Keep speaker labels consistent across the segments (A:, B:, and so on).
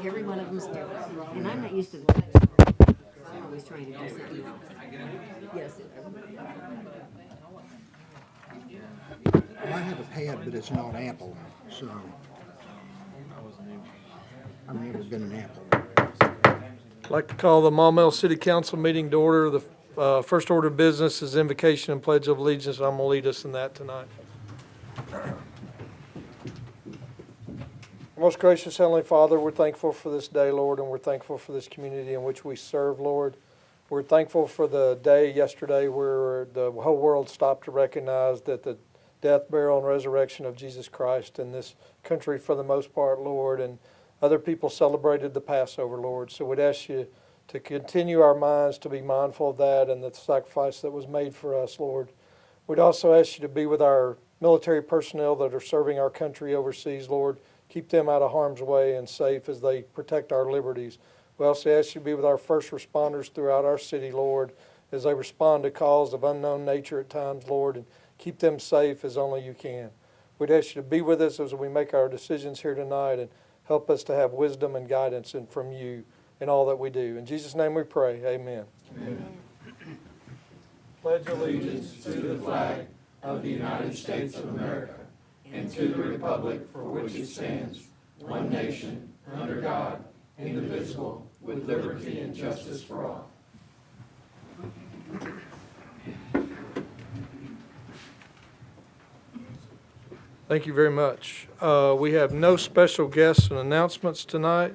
A: every one of them's different. And I'm not used to that. I'm always trying to do something else. Yes.
B: I have a pad, but it's not Apple, so I've never been an Apple.
C: I'd like to call the Maumelle City Council meeting to order. The first order of business is invocation and pledge of allegiance. I'm going to lead us in that tonight. Most gracious Heavenly Father, we're thankful for this day, Lord, and we're thankful for this community in which we serve, Lord. We're thankful for the day yesterday where the whole world stopped to recognize that the death, burial, and resurrection of Jesus Christ in this country for the most part, Lord, and other people celebrated the Passover, Lord. So we'd ask you to continue our minds to be mindful of that and the sacrifice that was made for us, Lord. We'd also ask you to be with our military personnel that are serving our country overseas, Lord. Keep them out of harm's way and safe as they protect our liberties. We also ask you to be with our first responders throughout our city, Lord, as they respond to calls of unknown nature at times, Lord, and keep them safe as only you can. We'd ask you to be with us as we make our decisions here tonight and help us to have wisdom and guidance from you in all that we do. In Jesus' name we pray, amen.
D: Amen. Pledge allegiance to the flag of the United States of America and to the republic for which it stands, one nation, under God, indivisible, with liberty and justice for all.
C: Thank you very much. We have no special guests and announcements tonight.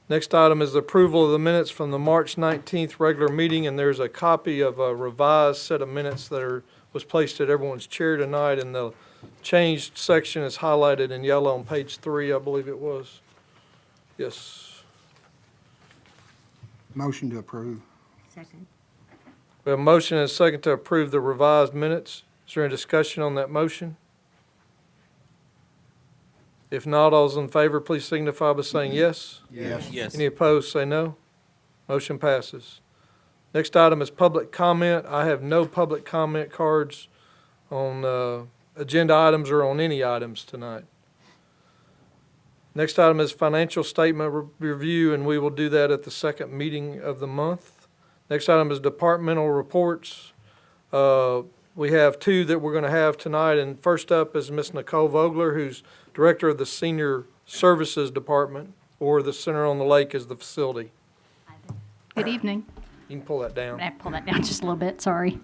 C: Next item is the approval of the minutes from the March 19th regular meeting, and there's a copy of a revised set of minutes that was placed at everyone's chair tonight, and the changed section is highlighted in yellow on page 3, I believe it was. Yes.
B: Motion to approve.
A: Second.
C: We have a motion and a second to approve the revised minutes. Is there any discussion on that motion? If not, all those in favor, please signify by saying yes.
B: Yes.
E: Yes.
C: Any opposed, say no. Motion passes. Next item is public comment. I have no public comment cards on agenda items or on any items tonight. Next item is financial statement review, and we will do that at the second meeting of the month. Next item is departmental reports. We have two that we're going to have tonight, and first up is Ms. Nicole Vogler, who's Director of the Senior Services Department, or the Center on the Lake is the facility.
F: Good evening.
C: You can pull that down.
F: I pull that down just a little bit, sorry.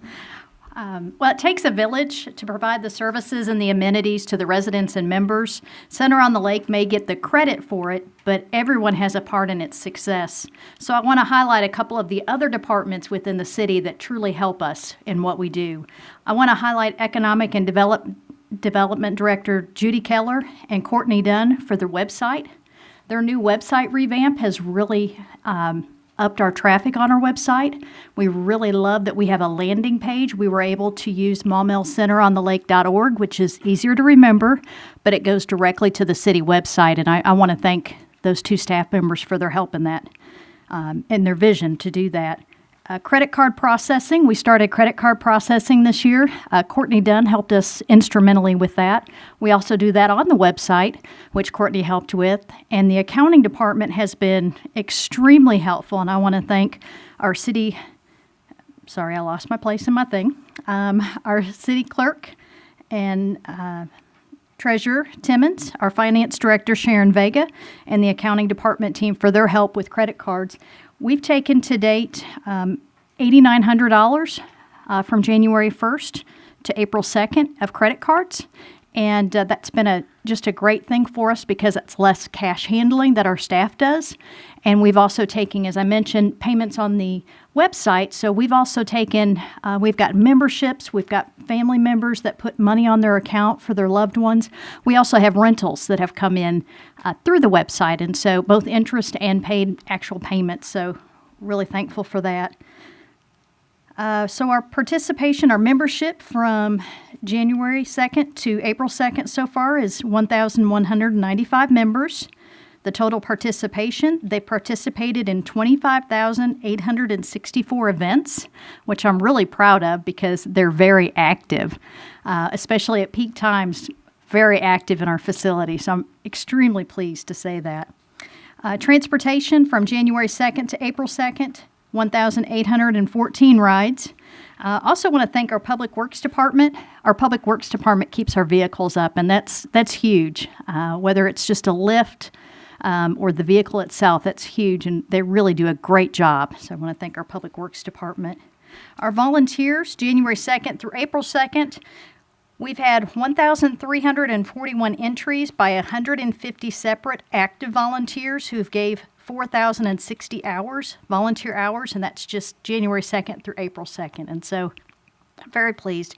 F: Well, it takes a village to provide the services and the amenities to the residents and members. Center on the Lake may get the credit for it, but everyone has a part in its success. So I want to highlight a couple of the other departments within the city that truly help us in what we do. I want to highlight Economic and Development Director Judy Keller and Courtney Dunn for their website. Their new website revamp has really upped our traffic on our website. We really love that we have a landing page. We were able to use MaumelleCenterOnTheLake.org, which is easier to remember, but it goes directly to the city website. And I want to thank those two staff members for their help in that, and their vision to do that. Credit card processing. We started credit card processing this year. Courtney Dunn helped us instrumentally with that. We also do that on the website, which Courtney helped with. And the accounting department has been extremely helpful. And I want to thank our city, sorry, I lost my place in my thing, our city clerk and Treasurer Timmons, our finance director Sharon Vega, and the accounting department team for their help with credit cards. We've taken to date $8,900 from January 1st to April 2nd of credit cards. And that's been just a great thing for us because it's less cash handling that our staff does. And we've also taken, as I mentioned, payments on the website. So we've also taken, we've got memberships, we've got family members that put money on their account for their loved ones. We also have rentals that have come in through the website. And so both interest and paid actual payments. So really thankful for that. So our participation, our membership from January 2nd to April 2nd so far is 1,195 members. The total participation, they participated in 25,864 events, which I'm really proud of because they're very active, especially at peak times, very active in our facility. So I'm extremely pleased to say that. Transportation from January 2nd to April 2nd, 1,814 rides. Also want to thank our Public Works Department. Our Public Works Department keeps our vehicles up, and that's huge. Whether it's just a lift or the vehicle itself, that's huge, and they really do a great job. So I want to thank our Public Works Department. Our volunteers, January 2nd through April 2nd, we've had 1,341 entries by 150 separate active volunteers who've gave 4,060 hours, volunteer hours, and that's just January 2nd through April 2nd. And so I'm very pleased.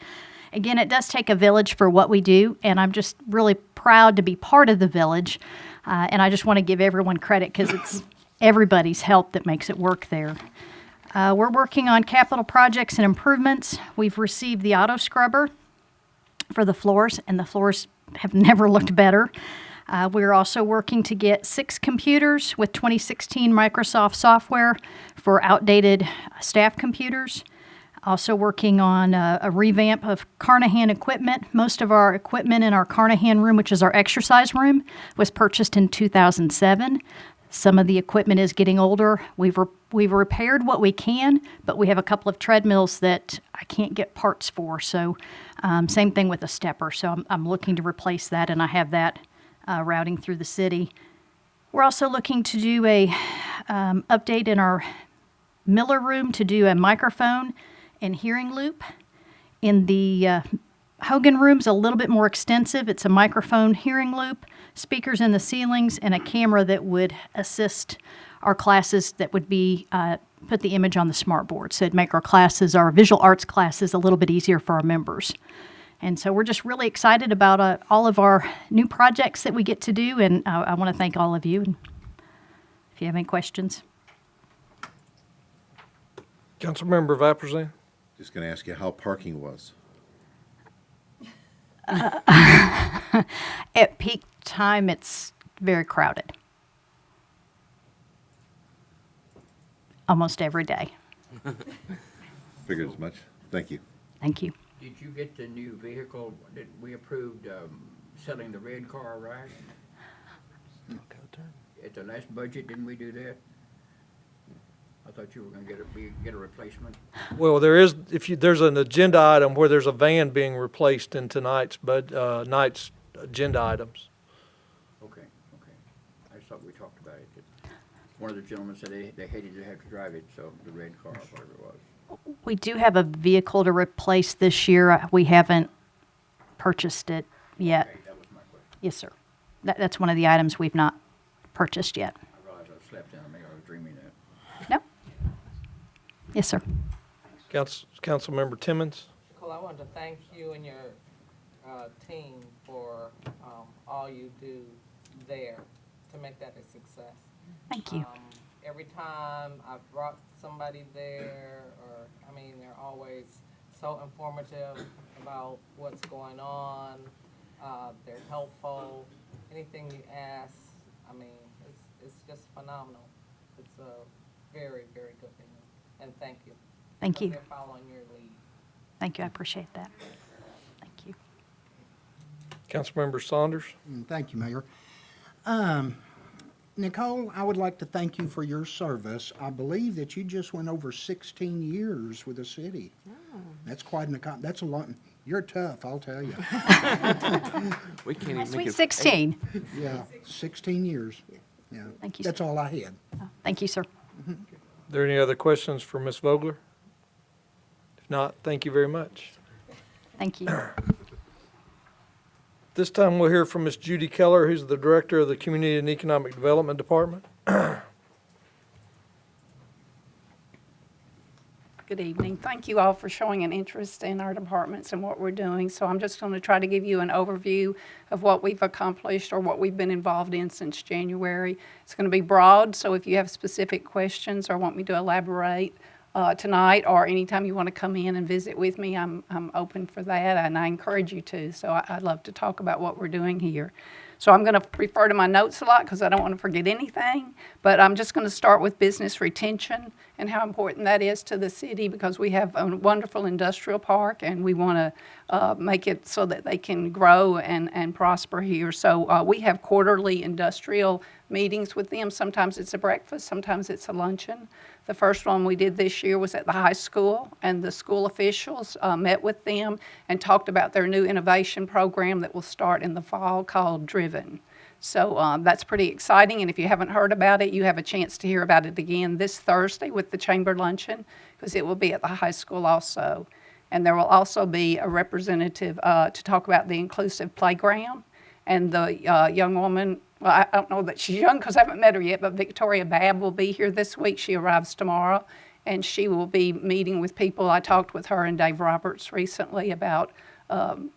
F: Again, it does take a village for what we do, and I'm just really proud to be part of the village. And I just want to give everyone credit because it's everybody's help that makes it work there. We're working on capital projects and improvements. We've received the auto scrubber for the floors, and the floors have never looked better. We're also working to get 6 computers with 2016 Microsoft software for outdated staff computers. Also working on a revamp of Carnahan equipment. Most of our equipment in our Carnahan room, which is our exercise room, was purchased in 2007. Some of the equipment is getting older. We've repaired what we can, but we have a couple of treadmills that I can't get parts for. So same thing with a stepper. So I'm looking to replace that, and I have that routing through the city. We're also looking to do a update in our Miller room to do a microphone and hearing loop. In the Hogan room's a little bit more extensive. It's a microphone hearing loop, speakers in the ceilings, and a camera that would assist our classes that would be put the image on the smart board. So it'd make our classes, our visual arts classes, a little bit easier for our members. And so we're just really excited about all of our new projects that we get to do, and I want to thank all of you. And if you have any questions.
C: Councilmember Vapurzian.
E: Just going to ask you how parking was.
F: At peak time, it's very crowded. Almost every day.
E: Figured as much. Thank you.
F: Thank you.
G: Did you get the new vehicle that we approved selling the red car, right? At the last budget, didn't we do that? I thought you were going to get a replacement.
C: Well, there's an agenda item where there's a van being replaced in tonight's night's agenda items.
G: Okay. I just thought we talked about it. One of the gentlemen said they hated to have to drive it, so the red car, whatever it was.
F: We do have a vehicle to replace this year. We haven't purchased it yet.
G: Okay, that was my question.
F: Yes, sir. That's one of the items we've not purchased yet.
G: I realized I slept in. Maybe I was dreaming that.
F: No. Yes, sir.
C: Councilmember Timmons.
H: Nicole, I wanted to thank you and your team for all you do there to make that a success.
F: Thank you.
H: Every time I've brought somebody there, they're always so informative about what's going on. They're helpful. Anything you ask, it's just phenomenal. It's a very, very good thing. And thank you.
F: Thank you.
H: They're following your lead.
F: Thank you. I appreciate that. Thank you.
C: Councilmember Saunders.
B: Thank you, Mayor. Nicole, I would like to thank you for your service. I believe that you just went over 16 years with the city. Oh. That's quite that's a lot. You're tough, I'll tell you.
I: We can't even
F: Sweet
I: make it
F: 16.
B: Yeah, 16 years. Yeah.
F: Thank you,
B: That's
F: sir.
B: all I had.
F: Oh, thank you, sir.
C: Are there any other questions for Ms. Vogler? If not, thank you very much.
F: Thank you.
C: This time we'll hear from Ms. Judy Keller, who's the Director of the Community and Economic Development Department.
J: Good evening. Thank you all for showing an interest in our departments and what we're doing. So I'm just going to try to give you an overview of what we've accomplished or what we've been involved in since January. It's going to be broad, so if you have specific questions or want me to elaborate tonight or anytime you want to come in and visit with me, I'm open for that, and I encourage you to. So I'd love to talk about what we're doing here. So I'm going to refer to my notes a lot because I don't want to forget anything, but I'm just going to start with business retention and how important that is to the city because we have a wonderful industrial park and we want to make it so that they can grow and prosper here. So we have quarterly industrial meetings with them. Sometimes it's a breakfast, sometimes it's a luncheon. The first one we did this year was at the high school, and the school officials met with them and talked about their new innovation program that will start in the fall called Driven. So that's pretty exciting, and if you haven't heard about it, you have a chance to hear about it again this Thursday with the Chamber Luncheon, because it will be at the high school also. And there will also be a representative to talk about the inclusive playground. And the young woman, well, I don't know that she's young because I haven't met her yet, but Victoria Babb will be here this week. She arrives tomorrow, and she will be meeting with people. I talked with her and Dave Roberts recently about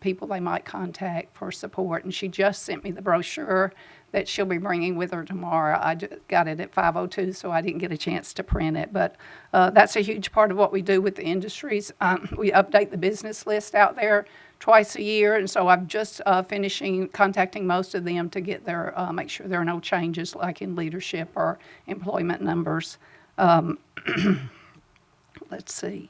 J: people they might contact for support, and she just sent me the brochure that she'll be bringing with her tomorrow. I got it at 5:02, so I didn't get a chance to print it, but that's a huge part of what we do with the industries. We update the business list out there twice a year, and so I'm just finishing contacting most of them to get their make sure there are no changes like in leadership or employment numbers. Let's see.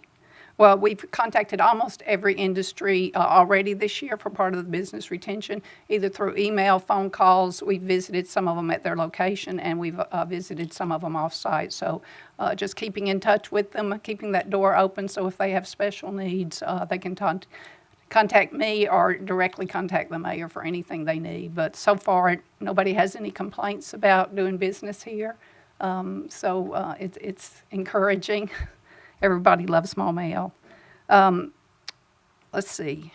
J: Well, we've contacted almost every industry already this year for part of the business retention, either through email, phone calls. We've visited some of them at their location, and we've visited some of them off-site. So just keeping in touch with them, keeping that door open, so if they have special needs, they can contact me or directly contact the mayor for anything they need. But so far, nobody has any complaints about doing business here. So it's encouraging. Everybody loves small mail. Let's see.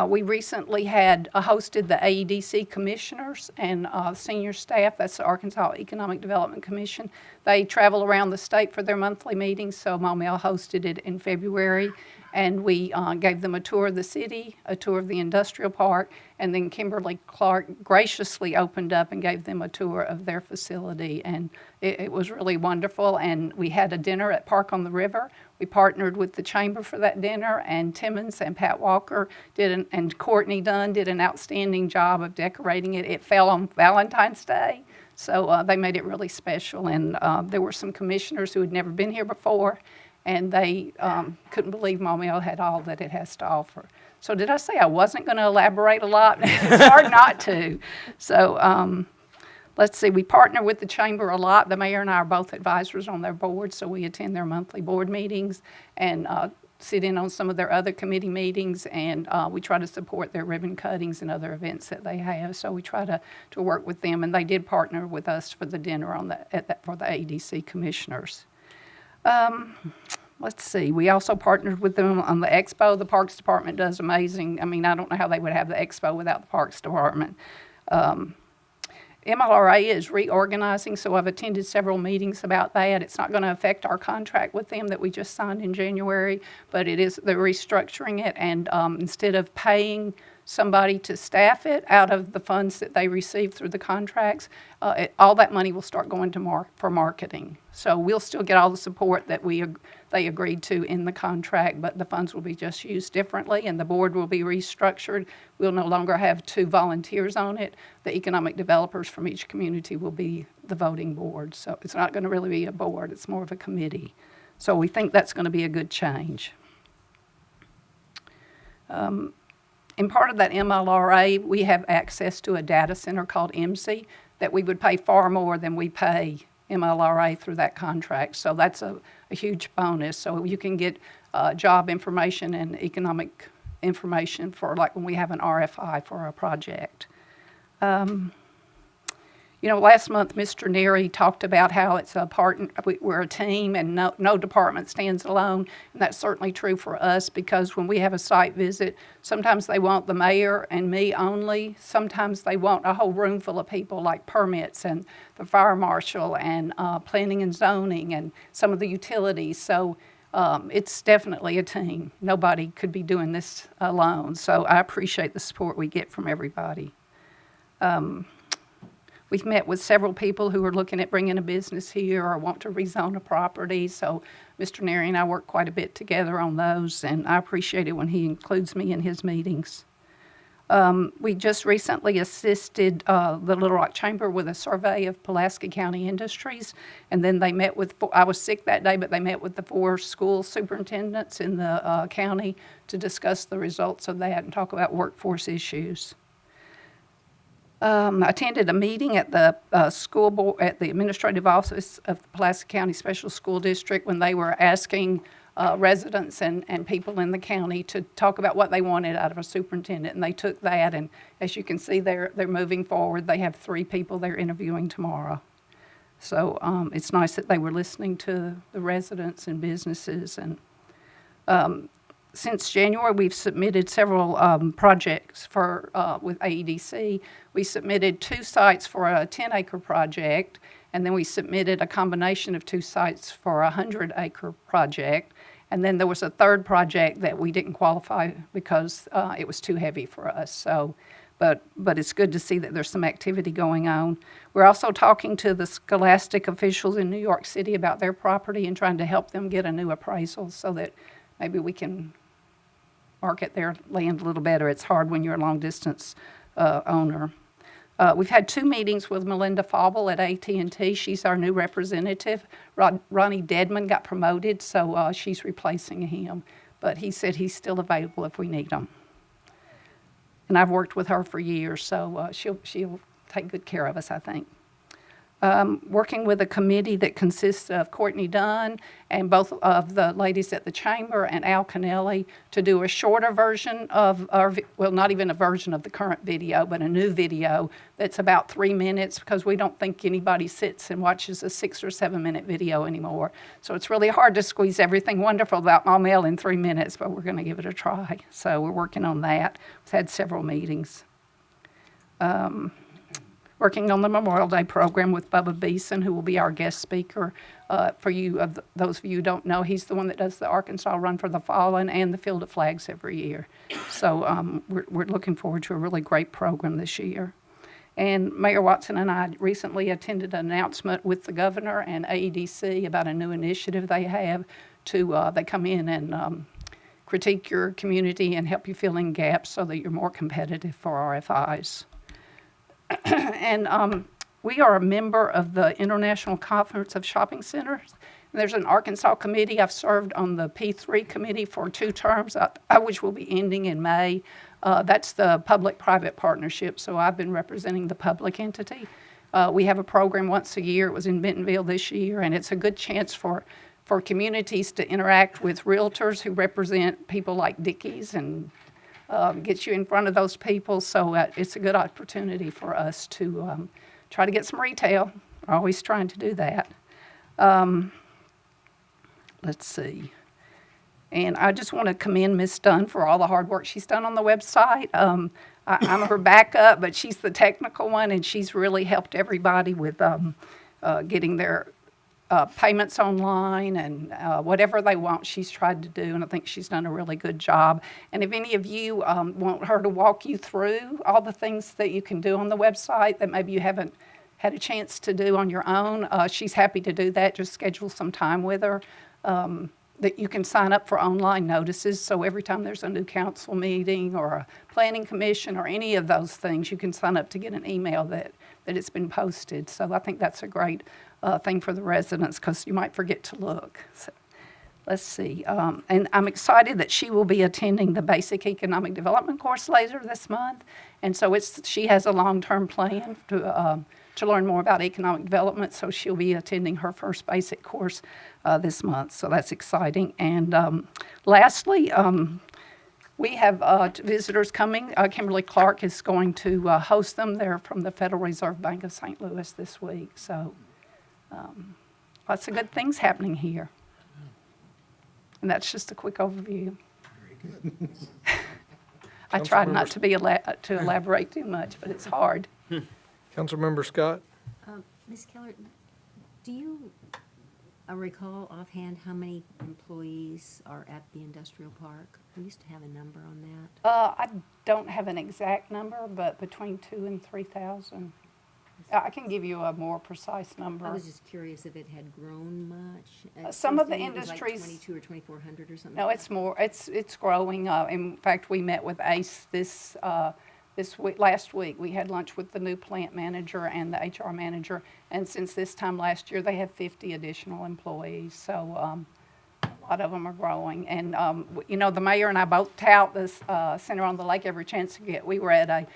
J: We recently had hosted the AEDC commissioners and senior staff. That's the Arkansas Economic Development Commission. They travel around the state for their monthly meetings, so Maumelle hosted it in February. And we gave them a tour of the city, a tour of the industrial park, and then Kimberly Clark graciously opened up and gave them a tour of their facility. And it was really wonderful. And we had a dinner at Park on the River. We partnered with the Chamber for that dinner, and Timmons and Pat Walker and Courtney Dunn did an outstanding job of decorating it. It fell on Valentine's Day, so they made it really special. And there were some commissioners who had never been here before, and they couldn't believe Maumelle had all that it has to offer. So did I say I wasn't going to elaborate a lot? It's hard not to. So let's see, we partner with the Chamber a lot. The mayor and I are both advisors on their board, so we attend their monthly board meetings and sit in on some of their other committee meetings, and we try to support their ribbon cuttings and other events that they have. So we try to work with them, and they did partner with us for the dinner for the ADC commissioners. Let's see, we also partnered with them on the expo. The Parks Department does amazing. I mean, I don't know how they would have the expo without the Parks Department. MLRA is reorganizing, so I've attended several meetings about that. It's not going to affect our contract with them that we just signed in January, but they're restructuring it, and instead of paying somebody to staff it out of the funds that they receive through the contracts, all that money will start going for marketing. So we'll still get all the support that they agreed to in the contract, but the funds will be just used differently, and the board will be restructured. We'll no longer have 2 volunteers on it. The economic developers from each community will be the voting board. So it's not going to really be a board, it's more of a committee. So we think that's going to be a good change. In part of that MLRA, we have access to a data center called MC that we would pay far more than we pay MLRA through that contract. So that's a huge bonus. So you can get job information and economic information for like when we have an RFI for a project. You know, last month, Mr. Neary talked about how it's a we're a team and no department stands alone. And that's certainly true for us, because when we have a site visit, sometimes they want the mayor and me only. Sometimes they want a whole room full of people, like permits and the fire marshal and planning and zoning and some of the utilities. So it's definitely a team. Nobody could be doing this alone. So I appreciate the support we get from everybody. We've met with several people who are looking at bringing a business here or want to rezone a property. So Mr. Neary and I work quite a bit together on those, and I appreciate it when he includes me in his meetings. We just recently assisted the Little Rock Chamber with a survey of Pulaski County industries, and then they met with, I was sick that day, but they met with the 4 school superintendents in the county to discuss the results of that and talk about workforce issues. Attended a meeting at the school board, at the administrative office of the Pulaski County Special School District when they were asking residents and people in the county to talk about what they wanted out of a superintendent. And they took that, and as you can see, they're moving forward. They have 3 people they're interviewing tomorrow. So it's nice that they were listening to the residents and businesses. And since January, we've submitted several projects for with AEDC. We submitted 2 sites for a 10-acre project, and then we submitted a combination of 2 sites for a 100-acre project. And then there was a 3rd project that we didn't qualify because it was too heavy for us. So, but it's good to see that there's some activity going on. We're also talking to the scholastic officials in New York City about their property and trying to help them get a new appraisal so that maybe we can market their land a little better. It's hard when you're a long-distance owner. We've had 2 meetings with Melinda Fauble at AT&T. She's our new representative. Ronnie Dedman got promoted, so she's replacing him. But he said he's still available if we need him. And I've worked with her for years, so she'll take good care of us, I think. Working with a committee that consists of Courtney Dunn and both of the ladies at the Chamber and Al Cannelli to do a shorter version of our, well, not even a version of the current video, but a new video that's about 3 minutes because we don't think anybody sits and watches a 6 or 7 minute video anymore. So it's really hard to squeeze everything wonderful about Maumelle in 3 minutes, but we're going to give it a try. So we're working on that. We've had several meetings. Working on the Memorial Day program with Bubba Beeson, who will be our guest speaker. For you, those of you who don't know, he's the one that does the Arkansas Run for the Fallen and the Field of Flags every year. So we're looking forward to a really great program this year. And Mayor Watson and I recently attended an announcement with the governor and AEDC about a new initiative they have to, they come in and critique your community and help you fill in gaps so that you're more competitive for RFIs. And we are a member of the International Conference of Shopping Centers. There's an Arkansas committee. I've served on the P3 committee for 2 terms, which will be ending in May. That's the public-private partnership, so I've been representing the public entity. We have a program once a year. It was in Bentonville this year, and it's a good chance for communities to interact with realtors who represent people like Dickies and get you in front of those people. So it's a good opportunity for us to try to get some retail. We're always trying to do that. Let's see. And I just want to commend Ms. Dunn for all the hard work she's done on the website. I'm her backup, but she's the technical one, and she's really helped everybody with getting their payments online and whatever they want, she's tried to do, and I think she's done a really good job. And if any of you want her to walk you through all the things that you can do on the website that maybe you haven't had a chance to do on your own, she's happy to do that. Just schedule some time with her. That you can sign up for online notices, so every time there's a new council meeting or a planning commission or any of those things, you can sign up to get an email that it's been posted. So I think that's a great thing for the residents because you might forget to look. So, let's see. And I'm excited that she will be attending the Basic Economic Development course later this month. And so she has a long-term plan to learn more about economic development, so she'll be attending her first basic course this month, so that's exciting. And lastly, we have visitors coming. Kimberly Clark is going to host them. They're from the Federal Reserve Bank of St. Louis this week, so lots of good things happening here. And that's just a quick overview.
B: Very good.
J: I tried not to to elaborate too much, but it's hard.
C: Councilmember Scott?
A: Ms. Keller, do you recall offhand how many employees are at the industrial park? We used to have a number on that.
J: I don't have an exact number, but between 2,000 and 3,000. I can give you a more precise number.
A: I was just curious if it had grown much.
J: Some of the
A: It was
J: industries.
A: like 22 or 2,400 or something.
J: No, it's more. It's growing. In fact, we met with ACE this week. Last week, we had lunch with the new plant manager and the HR manager. And since this time last year, they have 50 additional employees. So a lot of them are growing. And you know, the mayor and I both tout this center on the lake every chance we get. We were at a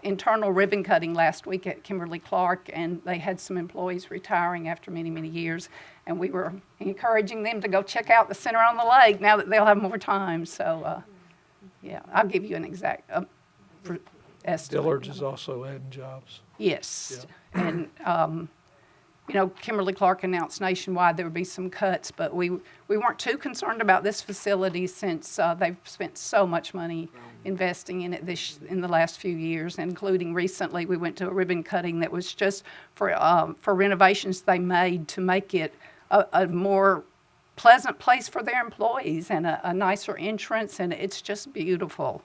J: internal ribbon cutting last week at Kimberly-Clark, and they had some employees retiring after many, many years. And we were encouraging them to go check out the center on the lake now that they'll have more time. So, yeah, I'll give you an exact estimate.
C: Dillard's is also adding jobs.
J: Yes. And, you know, Kimberly-Clark announced nationwide there would be some cuts, but we weren't too concerned about this facility since they've spent so much money investing in it in the last few years, including recently we went to a ribbon cutting that was just for renovations they made to make it a more pleasant place for their employees and a nicer entrance, and it's just beautiful.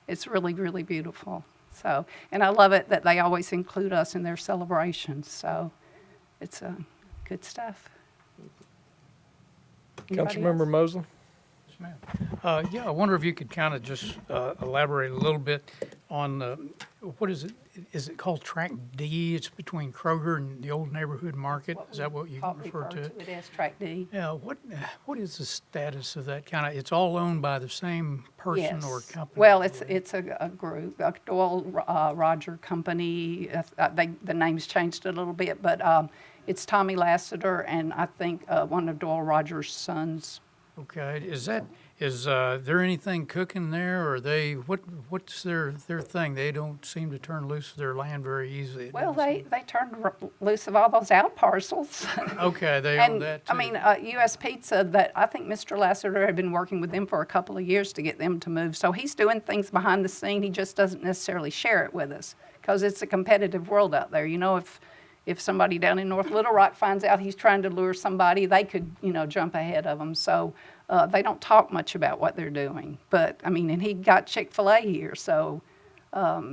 J: It's really, really beautiful. So, and I love it that they always include us in their celebrations. So, it's good stuff. Anybody
C: Councilmember
J: else?
C: Mosley?
K: Yeah, I wonder if you could kind of just elaborate a little bit on what is it? Is it called Track D? It's between Kroger and the old neighborhood market. Is that what you refer to it?
J: It as Track D.
K: Yeah. What is the status of that kind of? It's all owned by the same person or
J: Yes.
K: company.
J: Well, it's a group, a Doyle Roger company. The name's changed a little bit, but it's Tommy Lassiter and I think one of Doyle Rogers' sons.
K: Okay. Is there anything cooking there, or what's their thing? They don't seem to turn loose of their land very easily.
J: Well, they turned loose of all those out parcels.
K: Okay, they own
J: And,
K: that too.
J: I mean, U.S. Pizza, that I think Mr. Lassiter had been working with them for a couple of years to get them to move. So he's doing things behind the scene. He just doesn't necessarily share it with us because it's a competitive world out there. You know, if somebody down in North Little Rock finds out he's trying to lure somebody, they could, jump ahead of them. So they don't talk much about what they're doing. But, I mean, and he got Chick-fil-A here, so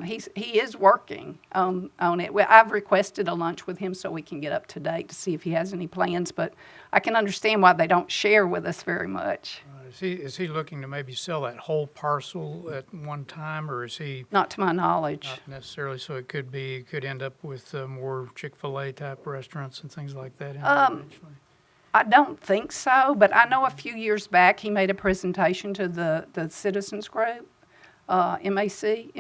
J: he is working on it. Well, I've requested a lunch with him so we can get up to date to see if he has any plans, but I can understand why they don't share with us very much.
K: Is he looking to maybe sell that whole parcel at one time, or is he
J: Not to my knowledge.
K: not necessarily? So it could end up with more Chick-fil-A type restaurants and things like that in there eventually.
J: I don't think so, but I know a few years back he made a presentation to the citizens group, MCA.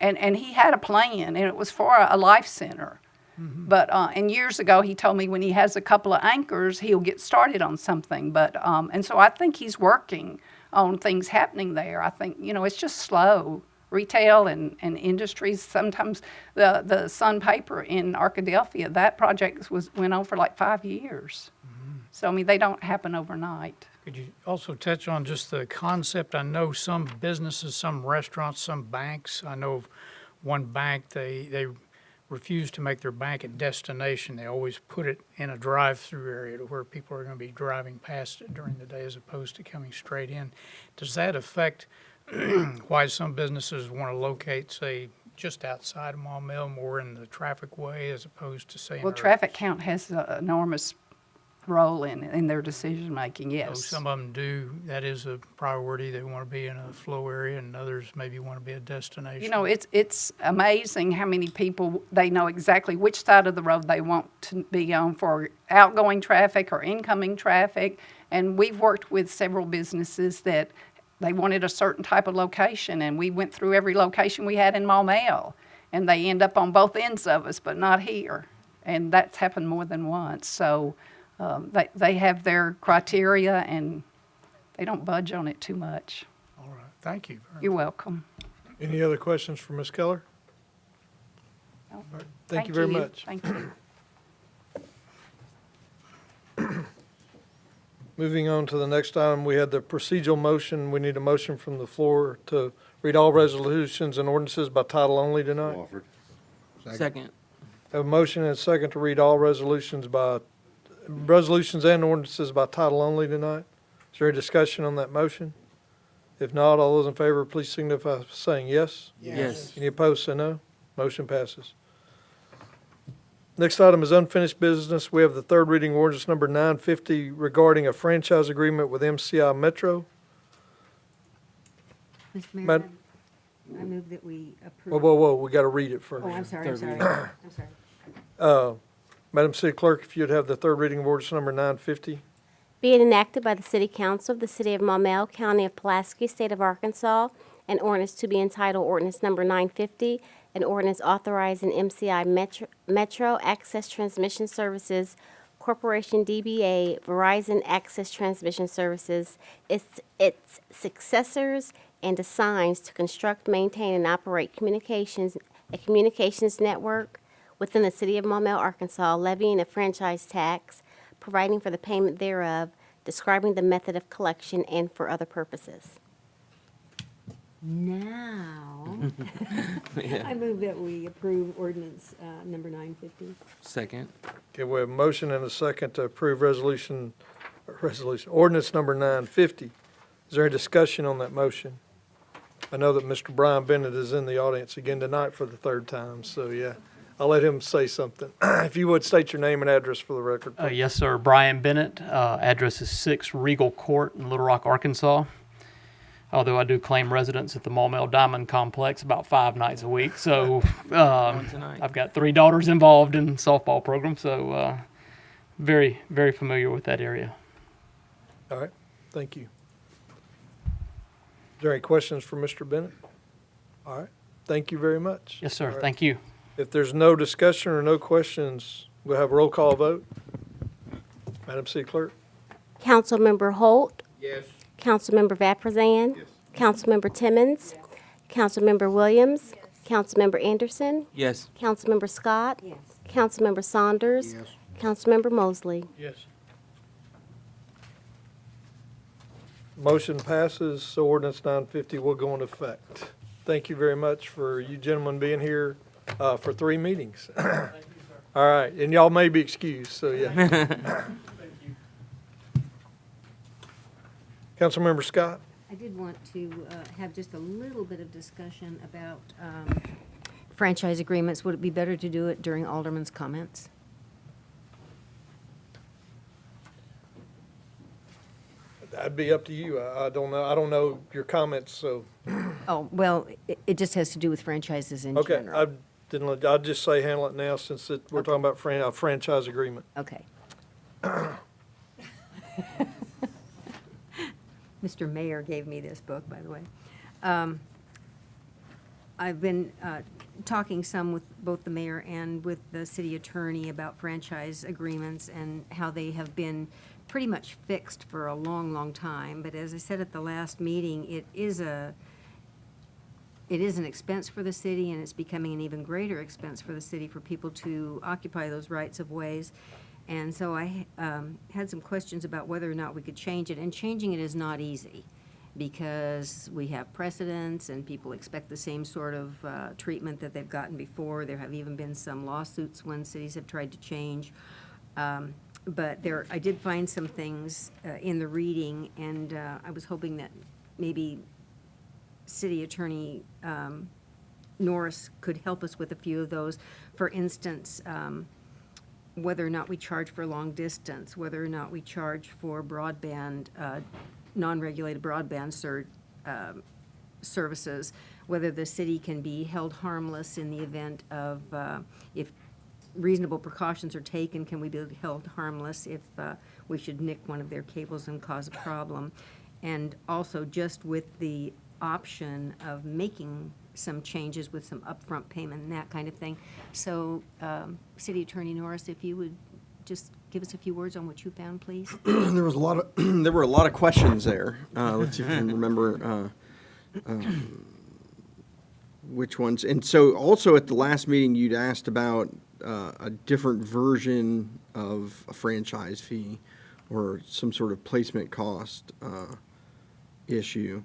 J: And he had a plan, and it was for a life center. Mm-hmm. But and years ago he told me when he has a couple of anchors, he'll get started on something. But and so I think he's working on things happening there. I think it's just slow. Retail and industries. Sometimes the Sun paper in Arkadelphia, that project went on for like 5 years. Mm-hmm. So I mean they don't happen overnight.
K: Could you also touch on just the concept? I know some businesses, some restaurants, some banks. I know of one bank, they refuse to make their bank a destination. They always put it in a drive-through area to where people are going to be driving past it during the day as opposed to coming straight in. Does that affect why some businesses want to locate, say, just outside of Maumelle, more in the traffic way as opposed to, say,
J: Well, traffic count has an enormous role in their decision making. Yes.
K: So some of them do. That is a priority. They want to be in a flow area, and others maybe want to be a destination.
J: It's amazing how many people, they know exactly which side of the road they want to be on for outgoing traffic or incoming traffic. And we've worked with several businesses that they wanted a certain type of location, and we went through every location we had in Maumelle, and they end up on both ends of us, but not here. And that's happened more than once. So they have their criteria, and they don't budge on it too much.
K: All right. Thank you.
J: You're welcome.
C: Any other questions for Ms. Keller?
J: No.
C: Thank you very much.
J: Thank you.
C: Moving on to the next item, we had the procedural motion. We need a motion from the floor to read all resolutions and ordinances by title only tonight.
E: Offered.
I: Second.
C: Have a motion and a second to read all resolutions and ordinances by title only tonight. Is there a discussion on that motion? If not, all those in favor, please signify by saying yes.
I: Yes.
C: Any opposed, say no. Motion passes. Next item is unfinished business. We have the third reading ordinance number 950 regarding a franchise agreement with MCI Metro.
A: Mr. Mayor,
C: Mad-
A: I move that we approve.
C: Whoa, we got to read it first.
A: Oh, I'm sorry.
I: Third
A: I'm sorry.
C: Madam City Clerk, if you'd have the third reading of ordinance number 950.
L: Be it enacted by the City Council of the City of Maumelle, County of Pulaski, State of Arkansas, An ordinance to be entitled Ordinance Number 950, an ordinance authorizing MCI Metro Access Transmission Services Corporation DBA Verizon Access Transmission Services, its successors, and assigns to construct, maintain, and operate a communications network within the city of Maumelle, Arkansas, levying a franchise tax, providing for the payment thereof, describing the method of collection, and for other purposes.
A: Now,
I: Yeah.
A: I move that we approve ordinance number 950.
I: Second.
C: Okay, we have a motion and a second to approve ordinance number 950. Is there any discussion on that motion? I know that Mr. Brian Bennett is in the audience again tonight for the third time, so yeah, I'll let him say something. If you would, state your name and address for the record. please.
M: Yes, sir. Brian Bennett. Address is 6 Regal Court in Little Rock, Arkansas. Although I do claim residence at the Maumelle Diamond Complex about 5 nights a week. So
I: tonight.
M: I've got 3 daughters involved in the softball program, so very, very familiar with that area.
C: All right, thank you. Is there any questions for Mr. Bennett? All right, thank you very much.
M: Yes, sir.
C: All right.
M: Thank you.
C: If there's no discussion or no questions, we'll have a roll call vote. Madam City Clerk?
L: Councilmember Holt,
G: Yes.
L: Councilmember Vapurzian, Councilmember Timmons, Councilmember Williams, Councilmember Anderson,
I: Yes.
L: Councilmember Scott,
A: Yes.
L: Councilmember Saunders,
B: Yes.
L: Councilmember Mosley.
K: Yes.
C: Motion passes, so ordinance 950 will go into effect. Thank you very much for you gentlemen being here for 3 meetings. All right, and y'all may be excused, so yeah. Councilmember Scott?
A: I did want to have just a little bit of discussion about franchise agreements. Would it be better to do it during Alderman's comments?
C: That'd be up to you. I don't know. I don't know your comments, so.
A: Oh, well, it just has to do with franchises in
C: Okay,
A: general.
C: I'll just say handle it now since we're talking about a franchise agreement.
A: Okay. Mr. Mayor gave me this book, by the way. I've been talking some with both the mayor and with the city attorney about franchise agreements and how they have been pretty much fixed for a long, long time. But as I said at the last meeting, it is an expense for the city, and it's becoming an even greater expense for the city for people to occupy those rights of ways. And so I had some questions about whether or not we could change it, and changing it is not easy because we have precedents and people expect the same sort of treatment that they've gotten before. There have even been some lawsuits when cities have tried to change. But I did find some things in the reading, and I was hoping that maybe City Attorney Norris could help us with a few of those. For instance, whether or not we charge for long distance, whether or not we charge for broadband, non-regulated broadband services, whether the city can be held harmless in the event of, if reasonable precautions are taken, can we be held harmless if we should nick one of their cables and cause a problem? And also just with the option of making some changes with some upfront payment and that kind of thing. So, City Attorney Norris, if you would just give us a few words on what you found, please.
N: There was a lot of there were a lot of questions there. Let's see if I can remember which ones. And so, also at the last meeting, you'd asked about a different version of a franchise fee or some sort of placement cost issue.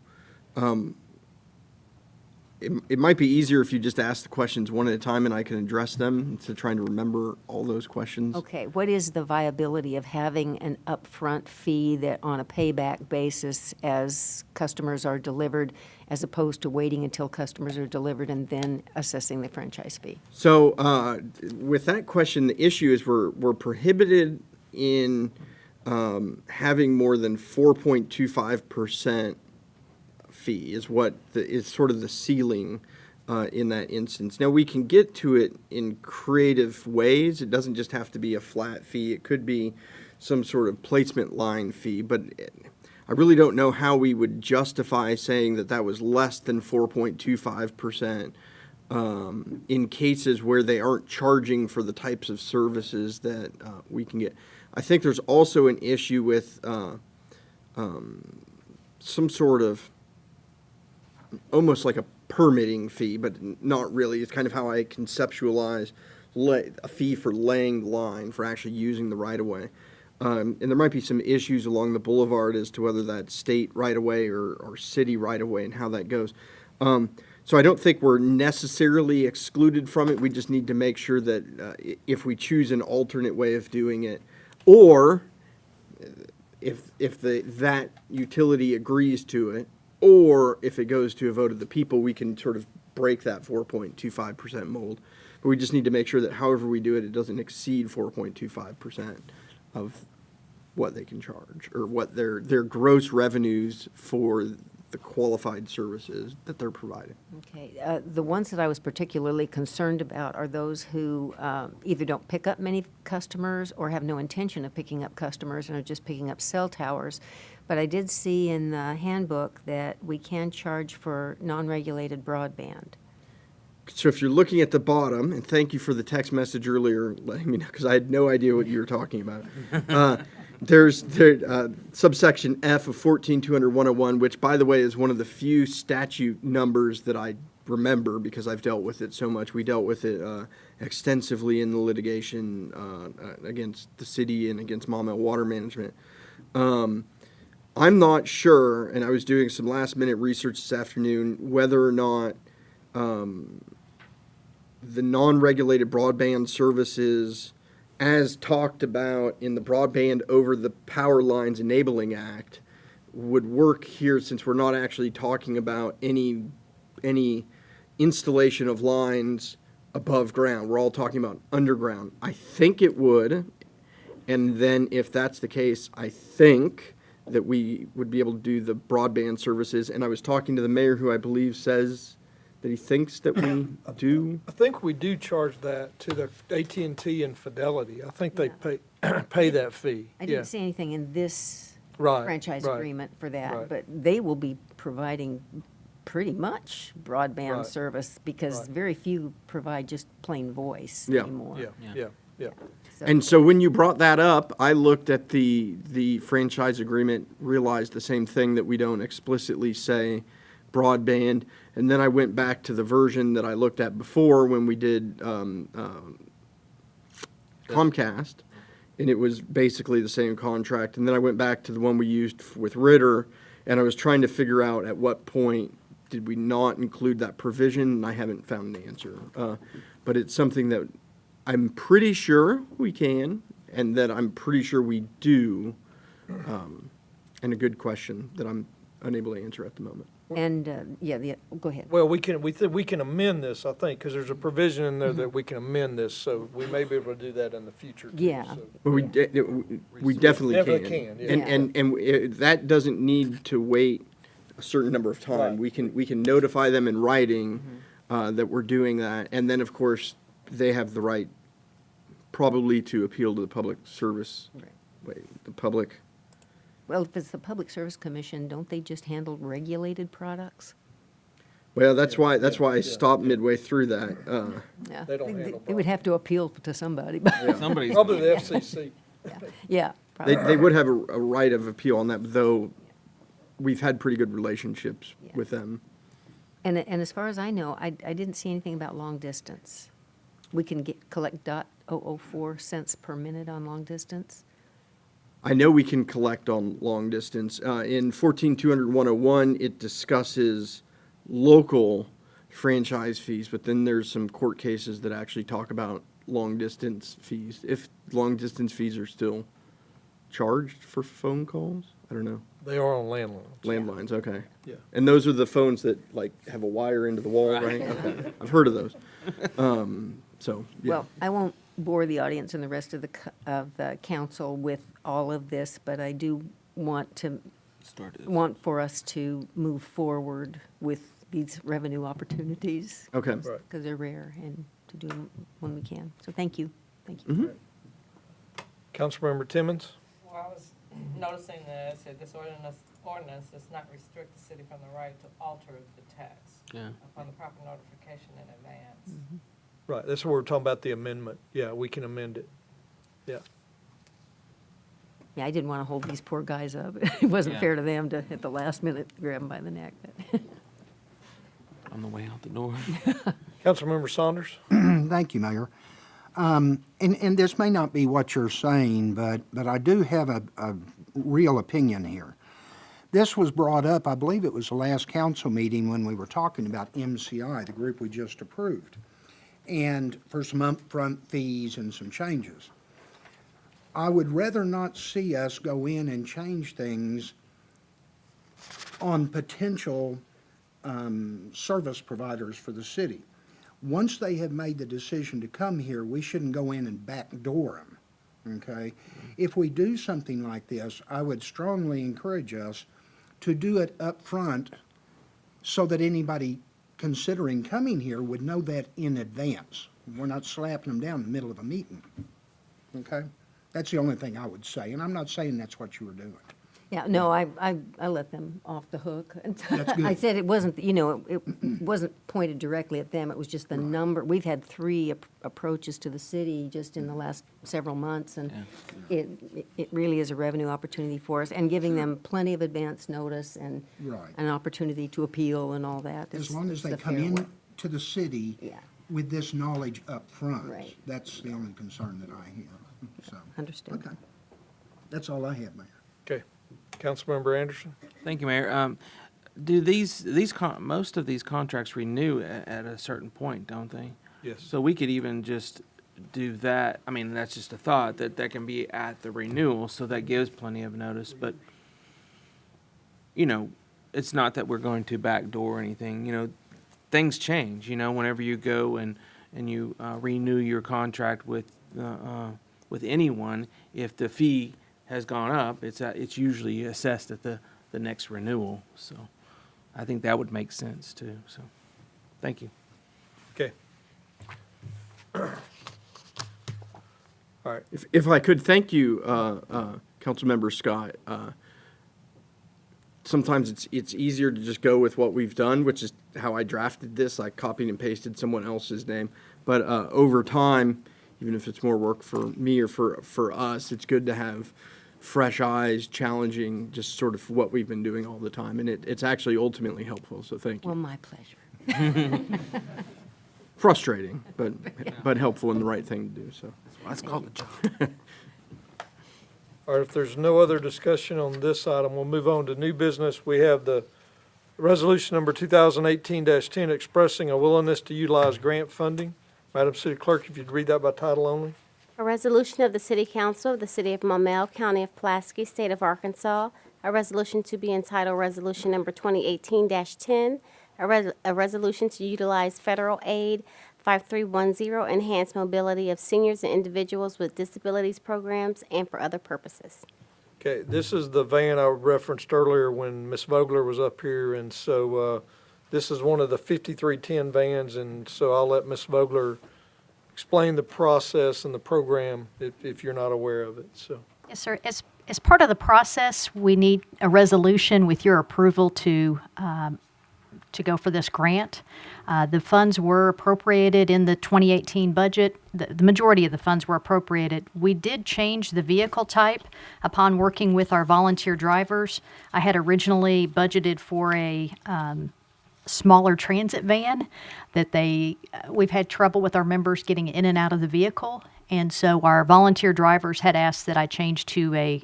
N: It might be easier if you just ask the questions one at a time and I can address them instead of trying to remember all those questions.
A: Okay, what is the viability of having an upfront fee that on a payback basis as customers are delivered, as opposed to waiting until customers are delivered and then assessing the franchise fee?
N: So with that question, the issue is we're prohibited in having more than 4.25% fee is what is sort of the ceiling in that instance. Now we can get to it in creative ways. It doesn't just have to be a flat fee. It could be some sort of placement line fee, but I really don't know how we would justify saying that that was less than 4.25%. In cases where they aren't charging for the types of services that we can get. I think there's also an issue with some sort of almost like a permitting fee, but not really. It's kind of how I conceptualize a fee for laying the line, for actually using the right-of-way. And there might be some issues along the boulevard as to whether that's state right-of-way or city right-of-way and how that goes. So I don't think we're necessarily excluded from it. We just need to make sure that if we choose an alternate way of doing it, or if that utility agrees to it, or if it goes to a vote of the people, we can sort of break that 4.25% mold. But we just need to make sure that however we do it, it doesn't exceed 4.25% of what they can charge, or what their gross revenues for the qualified services that they're providing.
A: Okay, the ones that I was particularly concerned about are those who either don't pick up many customers or have no intention of picking up customers and are just picking up cell towers. But I did see in the handbook that we can charge for non-regulated broadband.
N: So if you're looking at the bottom, and thank you for the text message earlier letting me know, because I had no idea what you were talking about. There's subsection F of 14-200-101, which, by the way, is one of the few statute numbers that I remember because I've dealt with it so much. We dealt with it extensively in the litigation against the city and against Maumelle Water Management. I'm not sure, and I was doing some last-minute research this afternoon, whether or not the non-regulated broadband services, as talked about in the Broadband Over the Power Lines Enabling Act, would work here, since we're not actually talking about any installation of lines above ground. We're all talking about underground. I think it would, and then if that's the case, I think that we would be able to do the broadband services. And I was talking to the mayor, who I believe says that he thinks that we do.
C: I think we do charge that to the AT&T and Fidelity. I think they pay that fee.
A: I didn't see anything in this
C: Right,
A: franchise
C: right,
A: agreement for that,
C: right.
A: but they will be providing pretty much broadband
C: Right.
A: service, because
C: Right.
A: very few provide just plain voice
N: Yeah.
A: anymore.
C: Yeah.
N: And so when you brought that up, I looked at the franchise agreement, realized the same thing, that we don't explicitly say broadband. And then I went back to the version that I looked at before when we did Comcast, and it was basically the same contract. And then I went back to the one we used with Ritter, and I was trying to figure out at what point did we not include that provision, and I haven't found an answer. But it's something that I'm pretty sure we can, and that I'm pretty sure we do, and a good question that I'm unable to answer at the moment.
A: And, go ahead.
C: Well, we can amend this, I think, because there's a provision in there that we can amend this, so we may be able to do that in the future. too,
A: Yeah.
C: so.
N: But we definitely
C: Definitely
N: can.
C: can, yeah.
N: And that doesn't need to wait a certain number of time.
C: Right.
N: We can notify them in writing that we're doing that, and then, of course, they have the right probably to appeal to the public service.
A: Right.
N: The public.
A: Well, if it's the Public Service Commission, don't they just handle regulated products?
N: Well, that's why I stopped midway through that.
A: Yeah.
C: They don't handle
A: They would have to appeal to somebody.
I: Somebody's
C: Probably the FCC.
A: Yeah.
N: They
A: probably.
N: would have a right of appeal on that, though we've had pretty good relationships with them.
A: And as far as I know, I didn't see anything about long distance. We can collect .004 cents per minute on long distance.
N: I know we can collect on long distance. In 14-200-101, it discusses local franchise fees, but then there's some court cases that actually talk about long distance fees. If long distance fees are still charged for phone calls, I don't know.
C: They are on landlines.
N: Landlines, okay.
C: Yeah.
N: And those are the phones that like have a wire into the wall, right? Okay. I've heard of those. So, yeah.
A: Well, I won't bore the audience and the rest of the council with all of this, but I do want for us to move forward with these revenue opportunities.
N: Okay.
C: Right.
A: Because they're rare, and to do them when we can. So thank you. Thank you.
N: Mhm.
C: Councilmember Timmons?
H: Well, I was noticing this, this ordinance does not restrict the city from the right to alter the text upon the proper notification in advance.
C: Right, that's what we're talking about, the amendment. Yeah, we can amend it. Yeah.
A: Yeah, I didn't want to hold these poor guys up. It wasn't
I: Yeah.
A: fair to them to, at the last minute, grab them by the neck. But
I: On the way out the door.
C: Councilmember Saunders?
B: Thank you, Mayor. And this may not be what you're saying, but I do have a real opinion here. This was brought up, I believe it was the last council meeting when we were talking about MCI, the group we just approved, and for some upfront fees and some changes. I would rather not see us go in and change things on potential service providers for the city. Once they have made the decision to come here, we shouldn't go in and backdoor them, okay? If we do something like this, I would strongly encourage us to do it up front so that anybody considering coming here would know that in advance. We're not slapping them down in the middle of a meeting, okay? That's the only thing I would say, and I'm not saying that's what you were doing.
A: yeah, no, I let them off the hook.
B: That's good.
A: I said it wasn't, it wasn't pointed directly at them. It was just the number. We've had 3 approaches to the city just in the last several months, and it really is a revenue opportunity for us, and giving them plenty of advance notice and
B: Right.
A: an opportunity to appeal and all that.
B: As
A: It's-
B: long as
A: it's
B: they
A: the
B: come
A: fair
B: in
A: way.
B: to the city
A: Yeah.
B: with this knowledge up front.
A: Right.
B: That's the only concern that I have, so.
A: Understood.
B: Okay. That's all I have, Mayor.
C: Okay. Councilmember Anderson?
I: Thank you, Mayor. Do most of these contracts renew at a certain point, don't they?
C: Yes.
I: So we could even just do that. I mean, that's just a thought that can be at the renewal, so that gives plenty of notice. But it's not that we're going to backdoor or anything. Things change. Whenever you go and you renew your contract with anyone, if the fee has gone up, it's usually assessed at the next renewal. So I think that would make sense too. So thank you.
C: Okay. All right.
N: If I could, thank you, Councilmember Scott. Sometimes it's easier to just go with what we've done, which is how I drafted this. I copied and pasted someone else's name. But over time, even if it's more work for me or for us, it's good to have fresh eyes, challenging just sort of what we've been doing all the time. And it's actually ultimately helpful, so thank you.
A: Well, my pleasure.
N: Frustrating, but helpful and the right thing to do, so.
I: That's called a job.
C: All right, if there's no other discussion on this item, we'll move on to new business. We have the resolution number 2018-10 expressing a willingness to utilize grant funding. Madam City Clerk, if you'd read that by title only.
L: A resolution of the City Council of the City of Maumelle, County of Pulaski, State of Arkansas, a resolution to be entitled Resolution Number 2018-10, a resolution to utilize federal aid 5310, enhance mobility of seniors and individuals with disabilities programs, and for other purposes.
C: Okay, this is the van I referenced earlier when Ms. Vogler was up here, and so this is one of the 5310 vans, and so I'll let Ms. Vogler explain the process and the program if you're not aware of it, so.
F: Yes, sir. As part of the process, we need a resolution with your approval to go for this grant. The funds were appropriated in the 2018 budget. The majority of the funds were appropriated. We did change the vehicle type upon working with our volunteer drivers. I had originally budgeted for a smaller transit van that we've had trouble with our members getting in and out of the vehicle. And so our volunteer drivers had asked that I change to a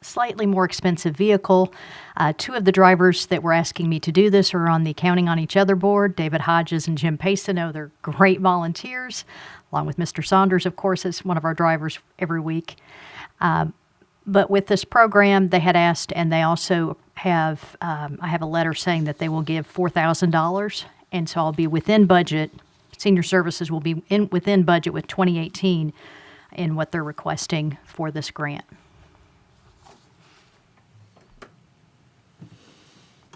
F: slightly more expensive vehicle. 2 of the drivers that were asking me to do this are on the Counting on Each Other board, David Hodges and Jim Pastano. They're great volunteers, along with Mr. Saunders, of course, is one of our drivers every week. But with this program, they had asked, and they also have, I have a letter saying that they will give $4,000, and so I'll be within budget. Senior Services will be within budget with 2018 in what they're requesting for this grant.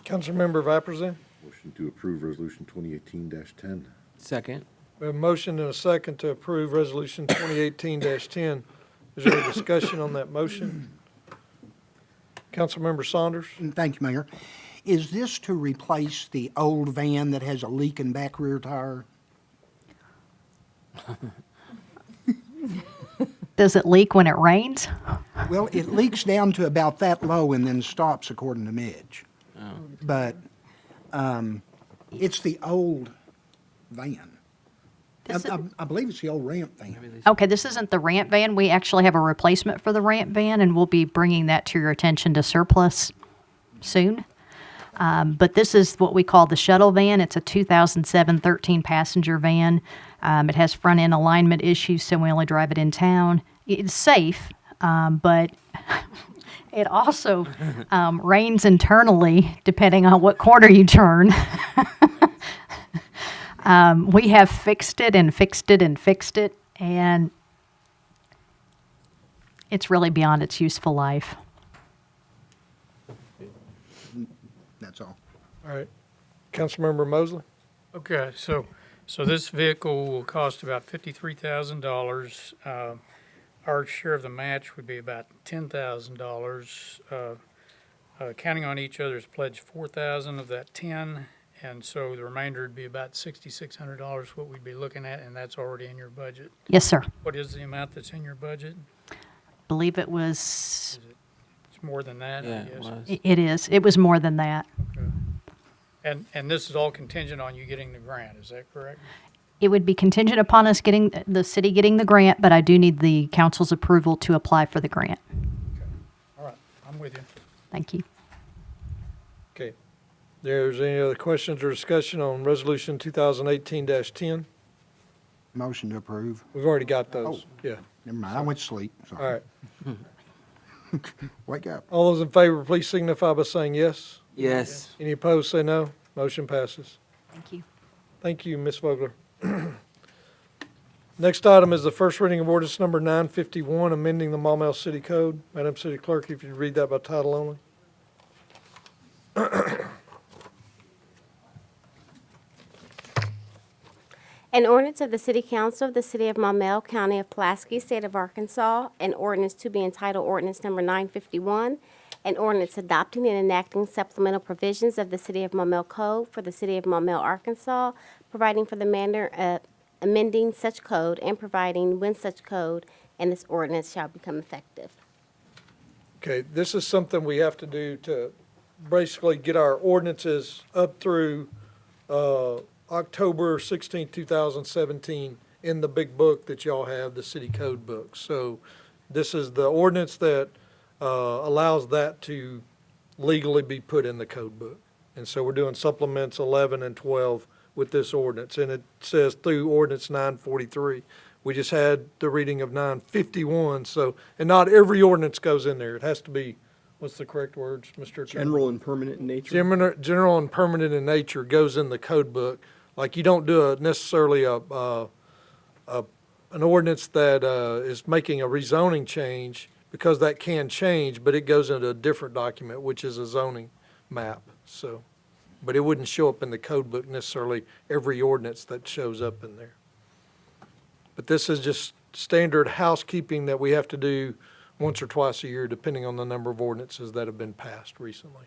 C: Councilmember Vapurzian?
E: Motion to approve Resolution 2018-10.
I: Second.
C: We have a motion and a second to approve Resolution 2018-10. Is there any discussion on that motion? Councilmember Saunders?
B: Thank you, Mayor. Is this to replace the old van that has a leaking back rear tire?
F: Does it leak when it rains?
B: Well, it leaks down to about that low and then stops, according to Midge. But it's the old van. I believe it's the old ramp van.
F: Okay, this isn't the ramp van. We actually have a replacement for the ramp van, and we'll be bringing that to your attention to surplus soon. But this is what we call the shuttle van. It's a 2007 13-passenger van. It has front-end alignment issues, so we only drive it in town. It's safe, but it also rains internally, depending on what corner you turn. We have fixed it and fixed it and fixed it, and it's really beyond its useful life.
B: That's all.
C: All right. Councilmember Mosley?
K: Okay, so this vehicle will cost about $53,000. Our share of the match would be about $10,000. Counting on each other's pledge $4,000 of that 10, and so the remainder would be about $6,600 what we'd be looking at, and that's already in your budget.
F: Yes, sir.
K: What is the amount that's in your budget?
F: Believe it was.
K: It's more than that,
I: Yeah,
K: I
I: it
K: guess.
I: was.
F: It is. It was more than that.
K: And this is all contingent on you getting the grant, is that correct?
F: It would be contingent upon us getting, the city getting the grant, but I do need the council's approval to apply for the grant.
K: All right, I'm with you.
F: Thank you.
C: Okay. There's any other questions or discussion on Resolution 2018-10?
B: Motion to approve.
C: We've already got those. Yeah.
B: Never mind, I went to sleep. Sorry.
C: All right.
B: Wake up.
C: All those in favor, please signify by saying yes.
I: Yes.
C: Any opposed, say no. Motion passes.
F: Thank you.
C: Thank you, Ms. Vogler. Next item is the first reading of ordinance number 951, amending the Maumelle City Code. Madam City Clerk, if you'd read that by title only.
L: An ordinance of the City Council of the City of Maumelle, County of Pulaski, State of Arkansas, an ordinance to be entitled Ordinance Number 951, an ordinance adopting and enacting supplemental provisions of the City of Maumelle Code for the City of Maumelle, Arkansas, providing for the manner of amending such code and providing when such code and this ordinance shall become effective.
C: Okay, this is something we have to do to basically get our ordinances up through October 16, 2017 in the big book that y'all have, the city code book. So this is the ordinance that allows that to legally be put in the code book. And so we're doing supplements 11 and 12 with this ordinance. And it says through ordinance 943. We just had the reading of 951. So, and not every ordinance goes in there. It has to be, what's the correct words, Mr. Attorney?
N: General and permanent in nature.
C: General and permanent in nature goes in the code book. Like you don't do necessarily an ordinance that is making a rezoning change, because that can change, but it goes into a different document, which is a zoning map. So, but it wouldn't show up in the code book necessarily every ordinance that shows up in there. But this is just standard housekeeping that we have to do once or twice a year, depending on the number of ordinances that have been passed recently.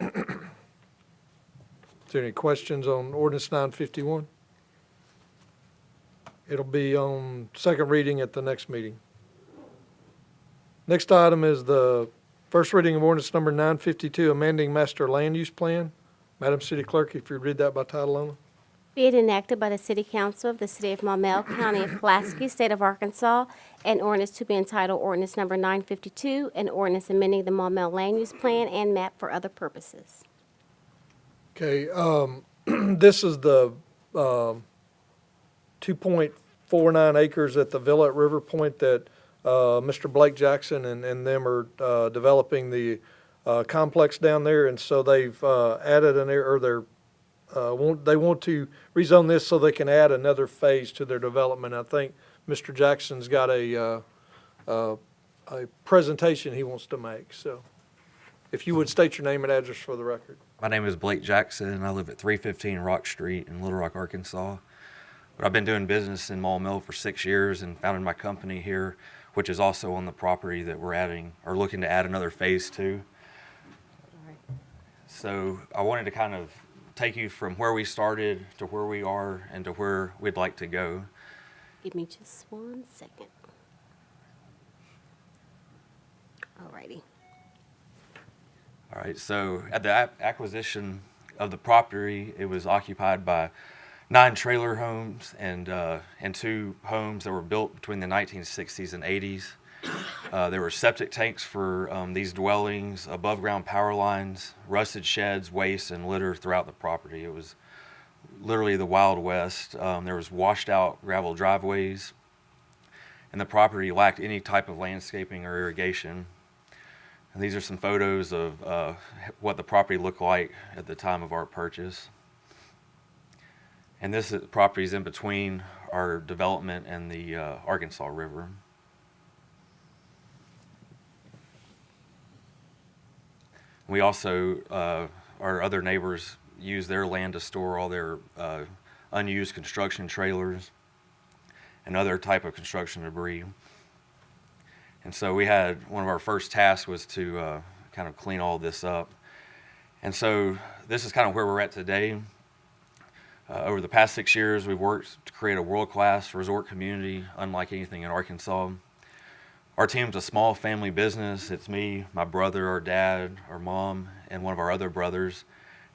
C: Is there any questions on ordinance 951? It'll be on second reading at the next meeting. Next item is the first reading of ordinance number 952, amending master land use plan. Madam City Clerk, if you'd read that by title only.
L: Be it enacted by the City Council of the City of Maumelle, County of Pulaski, State of Arkansas, an ordinance to be entitled Ordinance Number 952, an ordinance amending the Maumelle Land Use Plan and map for other purposes.
C: Okay, this is the 2.49 acres at the villa at River Point that Mr. Blake Jackson and them are developing the complex down there, and so they've added an area, or they want to rezone this so they can add another phase to their development. I think Mr. Jackson's got a presentation he wants to make. So if you would state your name and address for the record.
O: My name is Blake Jackson, and I live at 315 Rock Street in Little Rock, Arkansas. But I've been doing business in Maumelle for 6 years and founded my company here. which is also on the property that we're adding, or looking to add another phase to. So I wanted to kind of take you from where we started to where we are and to where we'd like to go.
L: Give me just 1 second. Alrighty.
O: All right, so at the acquisition of the property, it was occupied by 9 trailer homes and 2 homes that were built between the 1960s and 80s. There were septic tanks for these dwellings, above-ground power lines, rusted sheds, waste, and litter throughout the property. It was literally the Wild West. There was washed-out gravel driveways, and the property lacked any type of landscaping or irrigation. And these are some photos of what the property looked like at the time of our purchase. And this property is in between our development and the Arkansas River. We also, our other neighbors use their land to store all their unused construction trailers and other type of construction debris. And so we had, one of our first tasks was to kind of clean all this up. And so this is kind of where we're at today. Over the past 6 years, we've worked to create a world-class resort community unlike anything in Arkansas. Our team's a small family business. It's me, my brother, our dad, our mom, and one of our other brothers.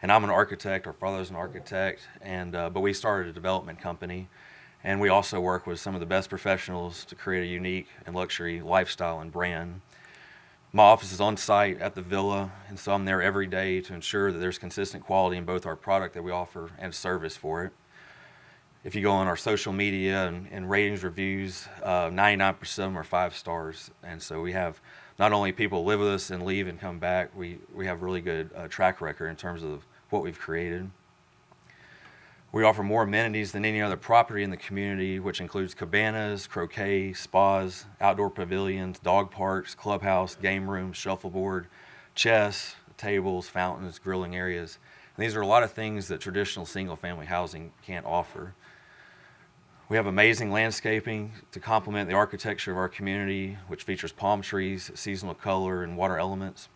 O: And I'm an architect, our father's an architect, and but we started a development company. And we also work with some of the best professionals to create a unique and luxury lifestyle and brand. My office is on site at the villa, and so I'm there every day to ensure that there's consistent quality in both our product that we offer and service for it. If you go on our social media and ratings reviews, 99% of them are 5 stars. And so we have not only people live with us and leave and come back, we have really good track record in terms of what we've created. We offer more amenities than any other property in the community, which includes cabanas, croquet, spas, outdoor pavilions, dog parks, clubhouse, game rooms, shuffleboard, chess, tables, fountains, grilling areas. And these are a lot of things that traditional single-family housing can't offer. We have amazing landscaping to complement the architecture of our community, which features palm trees, seasonal color, and water elements.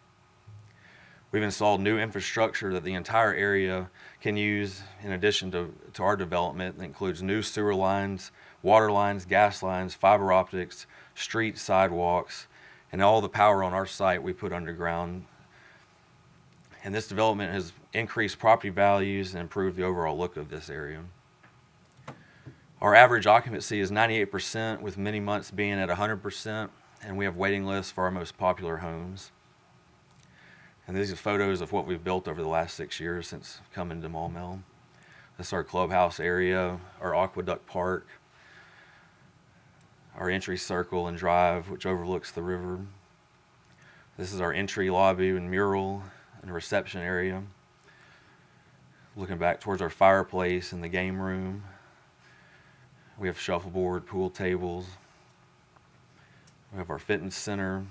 O: We've installed new infrastructure that the entire area can use in addition to our development that includes new sewer lines, water lines, gas lines, fiber optics, street sidewalks, and all the power on our site we put underground. And this development has increased property values and improved the overall look of this area. Our average occupancy is 98%, with many months being at 100%, and we have waiting lists for our most popular homes. And these are photos of what we've built over the last 6 years since coming to Maumelle. This is our clubhouse area, our aqueduct park, our entry circle and drive, which overlooks the river. This is our entry lobby and mural and reception area. Looking back towards our fireplace and the game room. We have shuffleboard, pool tables. We have our fitness center.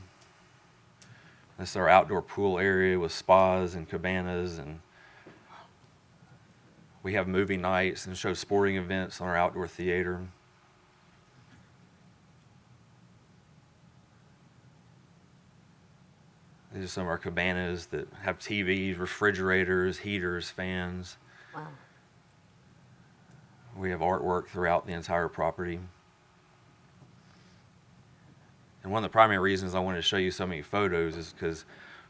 O: This is our outdoor pool area with spas and cabanas, and we have movie nights and show sporting events on our outdoor theater. These are some of our cabanas that have TVs, refrigerators, heaters, fans.
L: Wow.
O: We have artwork throughout the entire property. And one of the primary reasons I wanted to show you so many photos is because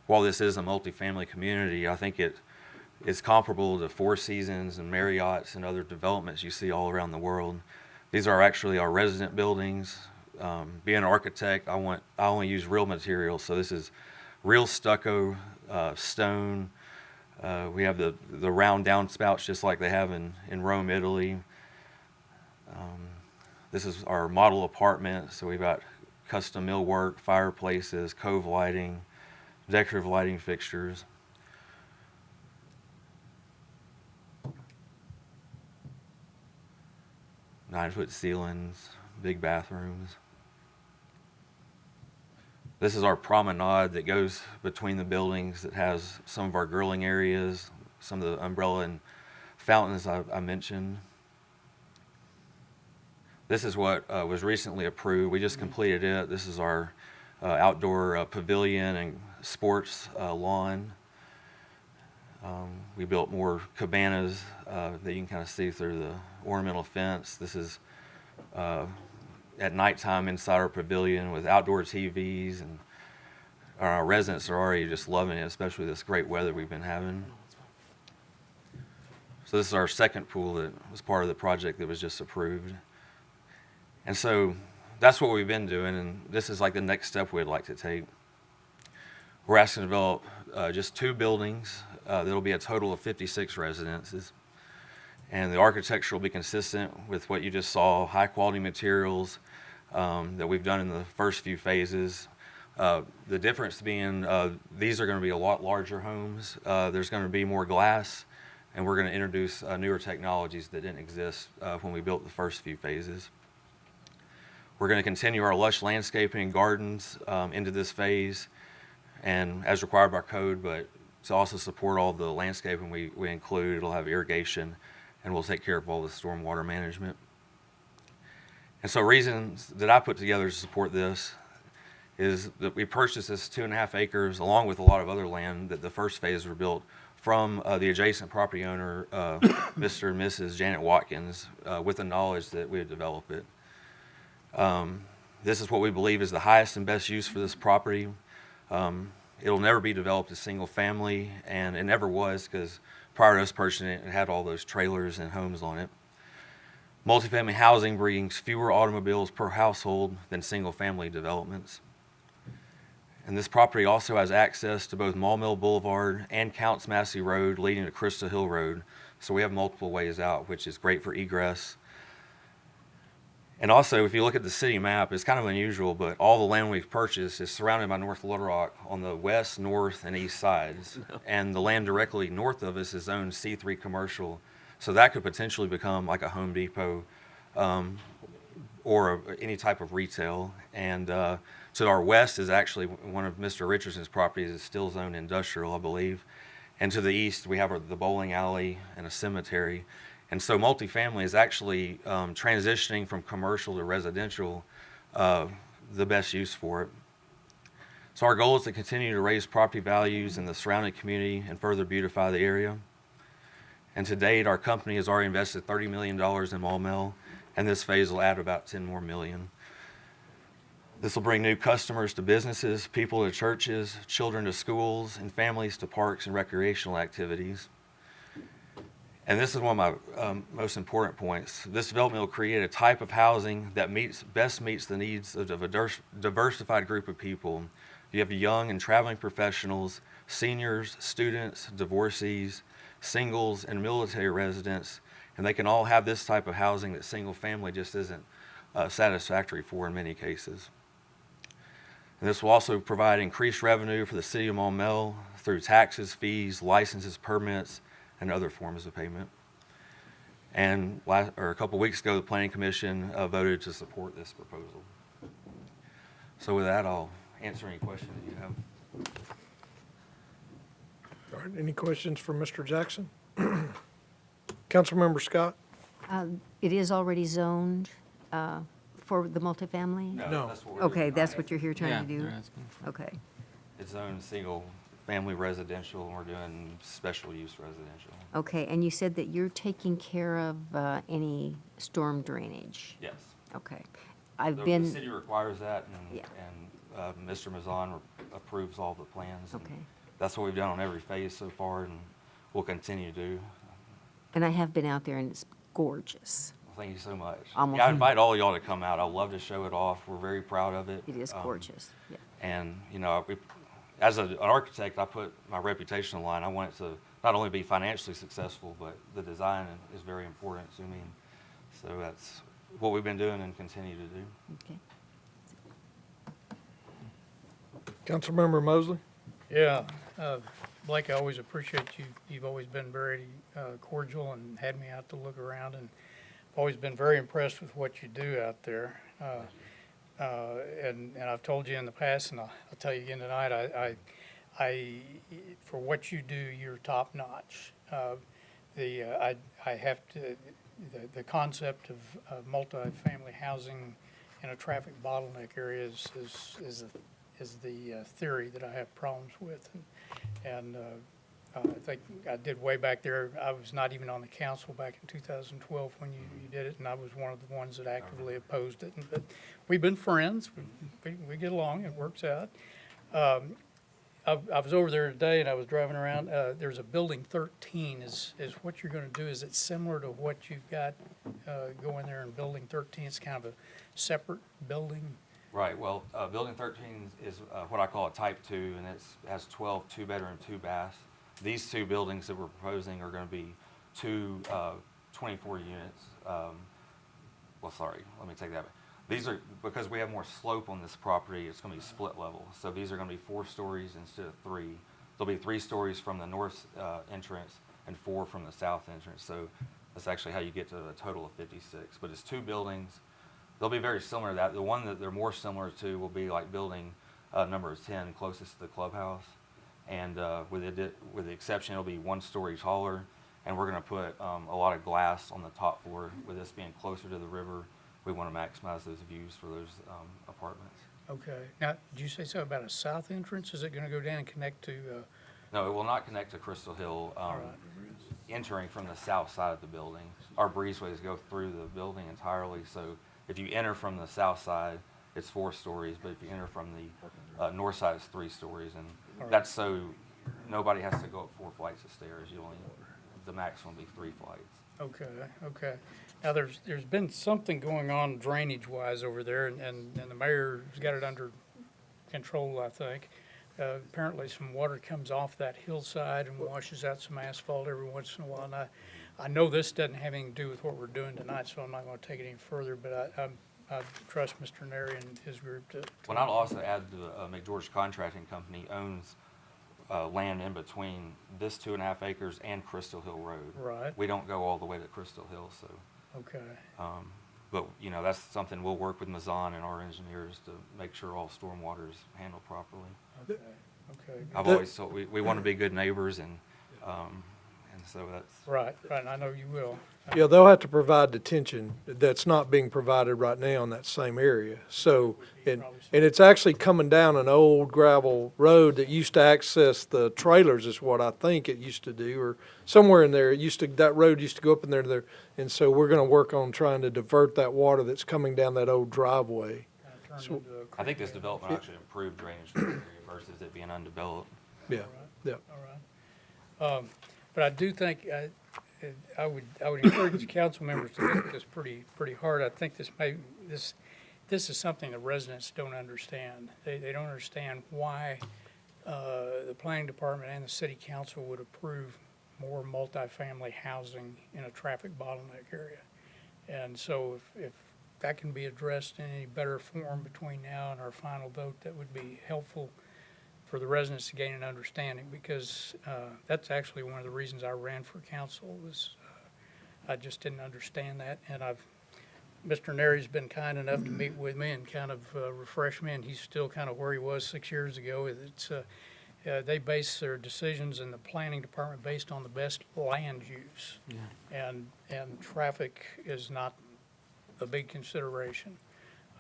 O: while this is a multifamily community, I think it's comparable to Four Seasons and Marriott's and other developments you see all around the world. These are actually our resident buildings. Being an architect, I only use real materials, so this is real stucco, stone. We have the round downspouts just like they have in Rome, Italy. This is our model apartment, so we've got custom millwork, fireplaces, cove lighting, decorative lighting fixtures. Nine-foot ceilings, big bathrooms. This is our promenade that goes between the buildings that has some of our grilling areas, some of the umbrella and fountains I mentioned. This is what was recently approved. We just completed it. This is our outdoor pavilion and sports lawn. We built more cabanas that you can kind of see through the ornamental fence. This is at nighttime inside our pavilion with outdoor TVs, and our residents are already just loving it, especially this great weather we've been having. So this is our second pool that was part of the project that was just approved. And so that's what we've been doing, and this is like the next step we'd like to take. We're asking to develop just 2 buildings. There'll be a total of 56 residences. And the architecture will be consistent with what you just saw, high quality materials that we've done in the first few phases. The difference being these are going to be a lot larger homes. There's going to be more glass, and we're going to introduce newer technologies that didn't exist when we built the first few phases. We're going to continue our lush landscaping and gardens into this phase, and as required by code, but to also support all the landscaping we include. It'll have irrigation, and we'll take care of all the stormwater management. And so reasons that I put together to support this is that we purchased this 2.5 acres along with a lot of other land that the first phase were built from the adjacent property owner, Mr. and Mrs. Janet Watkins, with the knowledge that we would develop it. This is what we believe is the highest and best use for this property. It'll never be developed as single family, and it never was, because prior to us purchasing it, it had all those trailers and homes on it. Multifamily housing brings fewer automobiles per household than single family developments. And this property also has access to both Maumelle Boulevard and Counts Massey Road leading to Crystal Hill Road. So we have multiple ways out, which is great for egress. And also, if you look at the city map, it's kind of unusual, but all the land we've purchased is surrounded by North Little Rock on the west, north, and east sides. And the land directly north of us is zoned C3 commercial. So that could potentially become like a Home Depot or any type of retail. And to our west is actually one of Mr. Richardson's properties is still zoned industrial, I believe. And to the east, we have the bowling alley and a cemetery. And so multifamily is actually transitioning from commercial to residential, the best use for it. So our goal is to continue to raise property values in the surrounding community and further beautify the area. And to date, our company has already invested $30 million in Maumelle, and this phase will add about 10 more million. This will bring new customers to businesses, people to churches, children to schools, and families to parks and recreational activities. And this is one of my most important points. This development will create a type of housing that best meets the needs of a diversified group of people. You have young and traveling professionals, seniors, students, divorcees, singles, and military residents, and they can all have this type of housing that single family just isn't satisfactory for in many cases. And this will also provide increased revenue for the city of Maumelle through taxes, fees, licenses, permits, and other forms of payment. And a couple weeks ago, the Planning Commission voted to support this proposal. So with that, I'll answer any questions that you have.
C: All right, any questions for Mr. Jackson? Councilmember Scott?
A: It is already zoned for the multifamily?
C: No.
O: That's what we're
A: Okay,
O: doing.
A: that's what you're here trying to do?
I: they're asking for-
A: Okay.
O: It's zoned single family residential, and we're doing special use residential.
A: Okay, and you said that you're taking care of any storm drainage?
O: Yes.
A: Okay. I've
O: The
A: been,
O: city requires that,
A: Yeah.
O: and Mr. Mazan approves all the plans. and
A: okay.
O: That's what we've done on every phase so far, and we'll continue to do.
A: And I have been out there, and it's gorgeous.
O: Well, thank you so much.
A: Almost-
O: Yeah, I invite all y'all to come out. I'd love to show it off. We're very proud of it.
A: It is gorgeous, yeah.
O: And, you know, as an architect, I put my reputation on the line. I want it to not only be financially successful, but the design is very important to me. So that's what we've been doing and continue to do.
A: Okay.
C: Councilmember Mosley?
K: Yeah, Blake, I always appreciate you. You've always been very cordial and had me out to look around, and always been very impressed with what you do out there. And I've told you in the past, and I'll tell you again tonight, I for what you do, you're top notch. I have to, the concept of multifamily housing in a traffic bottleneck area is the theory that I have problems with. And I think I did way back there. I was not even on the council back in 2012 when you did it, and I was one of the ones that actively opposed it. But we've been friends. We get along. It works out. I was over there today, and I was driving around. There's a building 13. Is what you're going to do? Is it similar to what you've got going there in building 13? It's kind of a separate building.
O: Right. Well, building 13 is what I call a type 2, and it has 12 2-bedroom, 2 baths. These two buildings that we're proposing are going to be two 24 units. Well, sorry, let me take that back. These are, because we have more slope on this property, it's going to be split level. So these are going to be 4 stories instead of 3. There'll be 3 stories from the north entrance and 4 from the south entrance. So that's actually how you get to a total of 56. But it's 2 buildings. They'll be very similar to that. The one that they're more similar to will be like building number 10, closest to the clubhouse. And with the exception, it'll be 1 story taller. And we're going to put a lot of glass on the top floor. With this being closer to the river, we want to maximize those views for those apartments.
K: Okay. Now, did you say something about a south entrance? Is it going to go down and connect to?
O: No, it will not connect to Crystal Hill.
K: All right.
O: Entering from the south side of the building, our breezeways go through the building entirely. So if you enter from the south side, it's 4 stories. But if you enter from the north side, it's 3 stories. And that's so nobody has to go up 4 flights of stairs. The maximum will be 3 flights.
K: Okay, okay. Now, there's been something going on drainage-wise over there, and the mayor's got it under control, I think. Apparently, some water comes off that hillside and washes out some asphalt every once in a while. And I know this doesn't have anything to do with what we're doing tonight, so I'm not going to take it any further, but I trust Mr. Neri and his group to
O: Well, I'll also add the McGeorge Contracting Company owns land in between this 2.5 acres and Crystal Hill Road.
K: Right.
O: We don't go all the way to Crystal Hill, so.
K: Okay.
O: But, that's something we'll work with Mazan and our engineers to make sure all stormwater is handled properly.
K: Okay. Okay.
O: I've always thought we want to be good neighbors, and so that's.
K: Right, and I know you will.
C: Yeah, they'll have to provide detention that's not being provided right now in that same area. So, and it's actually coming down an old gravel road that used to access the trailers is what I think it used to do, or somewhere in there. That road used to go up in there. And so we're going to work on trying to divert that water that's coming down that old driveway. So,
O: I think this development actually improved drainage for the area versus it being undeveloped.
C: yeah, yeah.
K: All right. But I do think I would encourage the council members to look at this pretty hard. I think this is something the residents don't understand. They don't understand why the planning department and the city council would approve more multifamily housing in a traffic bottleneck area. And so if that can be addressed in any better form between now and our final vote, that would be helpful for the residents to gain an understanding, because that's actually one of the reasons I ran for council was I just didn't understand that. And Mr. Neri's been kind enough to meet with me and kind of refresh me, and he's still kind of where he was 6 years ago. It's they base their decisions in the planning department based on the best land use. Yeah. And traffic is not a big consideration.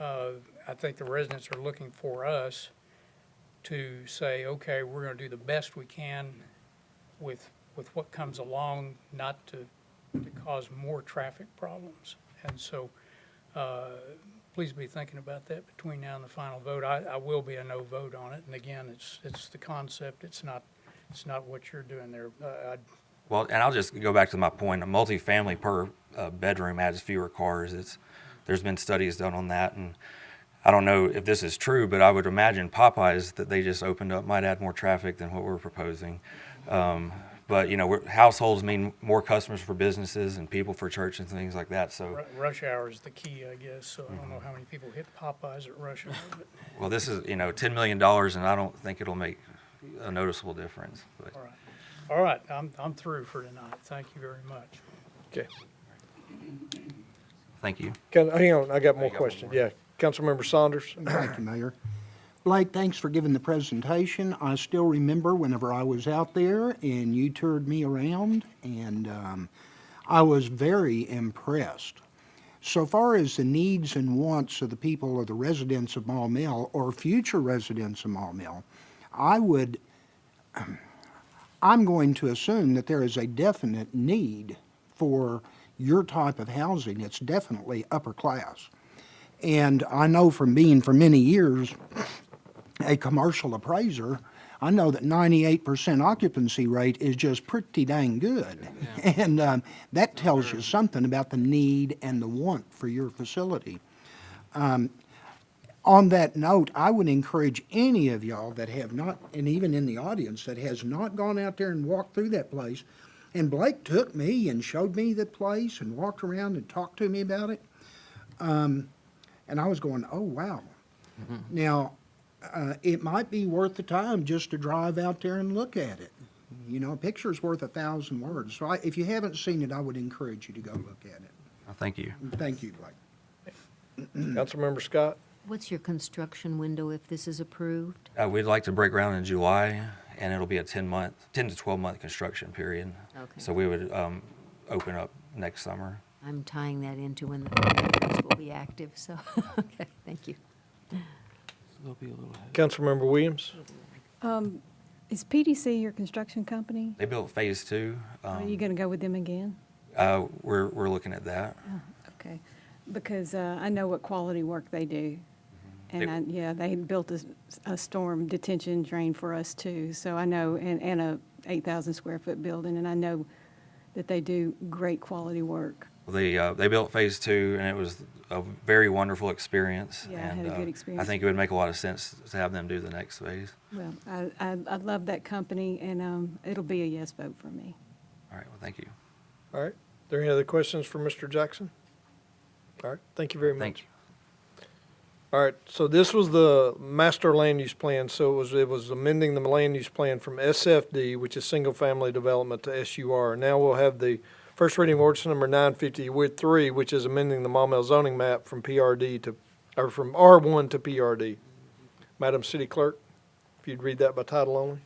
K: I think the residents are looking for us to say, okay, we're going to do the best we can with what comes along, not to cause more traffic problems. And so please be thinking about that between now and the final vote. I will be a no vote on it. And again, it's the concept. It's not what you're doing there.
O: Well, and I'll just go back to my point. A multifamily per bedroom adds fewer cars. There's been studies done on that, and I don't know if this is true, but I would imagine Popeyes that they just opened up might add more traffic than what we're proposing. But households mean more customers for businesses and people for churches and things like that. So
K: rush hour is the key, I guess. So I don't know how many people hit Popeyes at rush hour. But.
O: Well, this is $10 million, and I don't think it'll make a noticeable difference. But.
K: All right. I'm through for tonight. Thank you very much.
C: Okay.
O: Thank you.
C: Hang on, I got more questions. Yeah, Councilmember Saunders.
B: Thank you, Mayor. Blake, thanks for giving the presentation. I still remember whenever I was out there and you toured me around, and I was very impressed. So far as the needs and wants of the people or the residents of Mall Mill or future residents of Mall Mill, I'm going to assume that there is a definite need for your type of housing. It's definitely upper class. And I know from being for many years a commercial appraiser, I know that 98% occupancy rate is just pretty dang good.
I: Yeah.
B: And that tells you something about the need and the want for your facility. On that note, I would encourage any of y'all that have not, and even in the audience, that has not gone out there and walked through that place. And Blake took me and showed me the place and walked around and talked to me about it. And I was going, oh, wow. Now, it might be worth the time just to drive out there and look at it. You know, a picture's worth 1,000 words. So if you haven't seen it, I would encourage you to go look at it.
O: Thank you.
B: Thank you, Blake.
C: Councilmember Scott?
A: What's your construction window if this is approved?
O: We'd like to break ground in July, and it'll be a 10 to 12-month construction period.
A: Okay.
O: So we would open up next summer.
A: I'm tying that into when the fairgrounds will be active, so, okay, thank you.
I: They'll be a little ahead.
C: Councilmember Williams?
P: Is PDC your construction company?
O: They built phase 2.
P: Are you going to go with them again?
O: We're looking at that.
P: Oh, okay. Because I know what quality work they do. And they built a storm detention drain for us too. So I know, and a 8,000 square foot building, and I know that they do great quality work.
O: They built phase 2, and it was a very wonderful experience.
P: Yeah,
O: and
P: I had a good experience.
O: I think it would make a lot of sense to have them do the next phase.
P: Well, I love that company, and it'll be a yes vote for me.
O: All right, well, thank you.
C: All right. Are there any other questions for Mr. Jackson? All right, thank you very much.
O: Thank you.
C: All right, so this was the master land use plan, so it was amending the land use plan from SFD, which is single family development, to SUR. Now we'll have the first reading ordinance number 950 with 3, which is amending the Maumelle zoning map from PRD to, or from R1 to PRD. Madam City Clerk, if you'd read that by title only.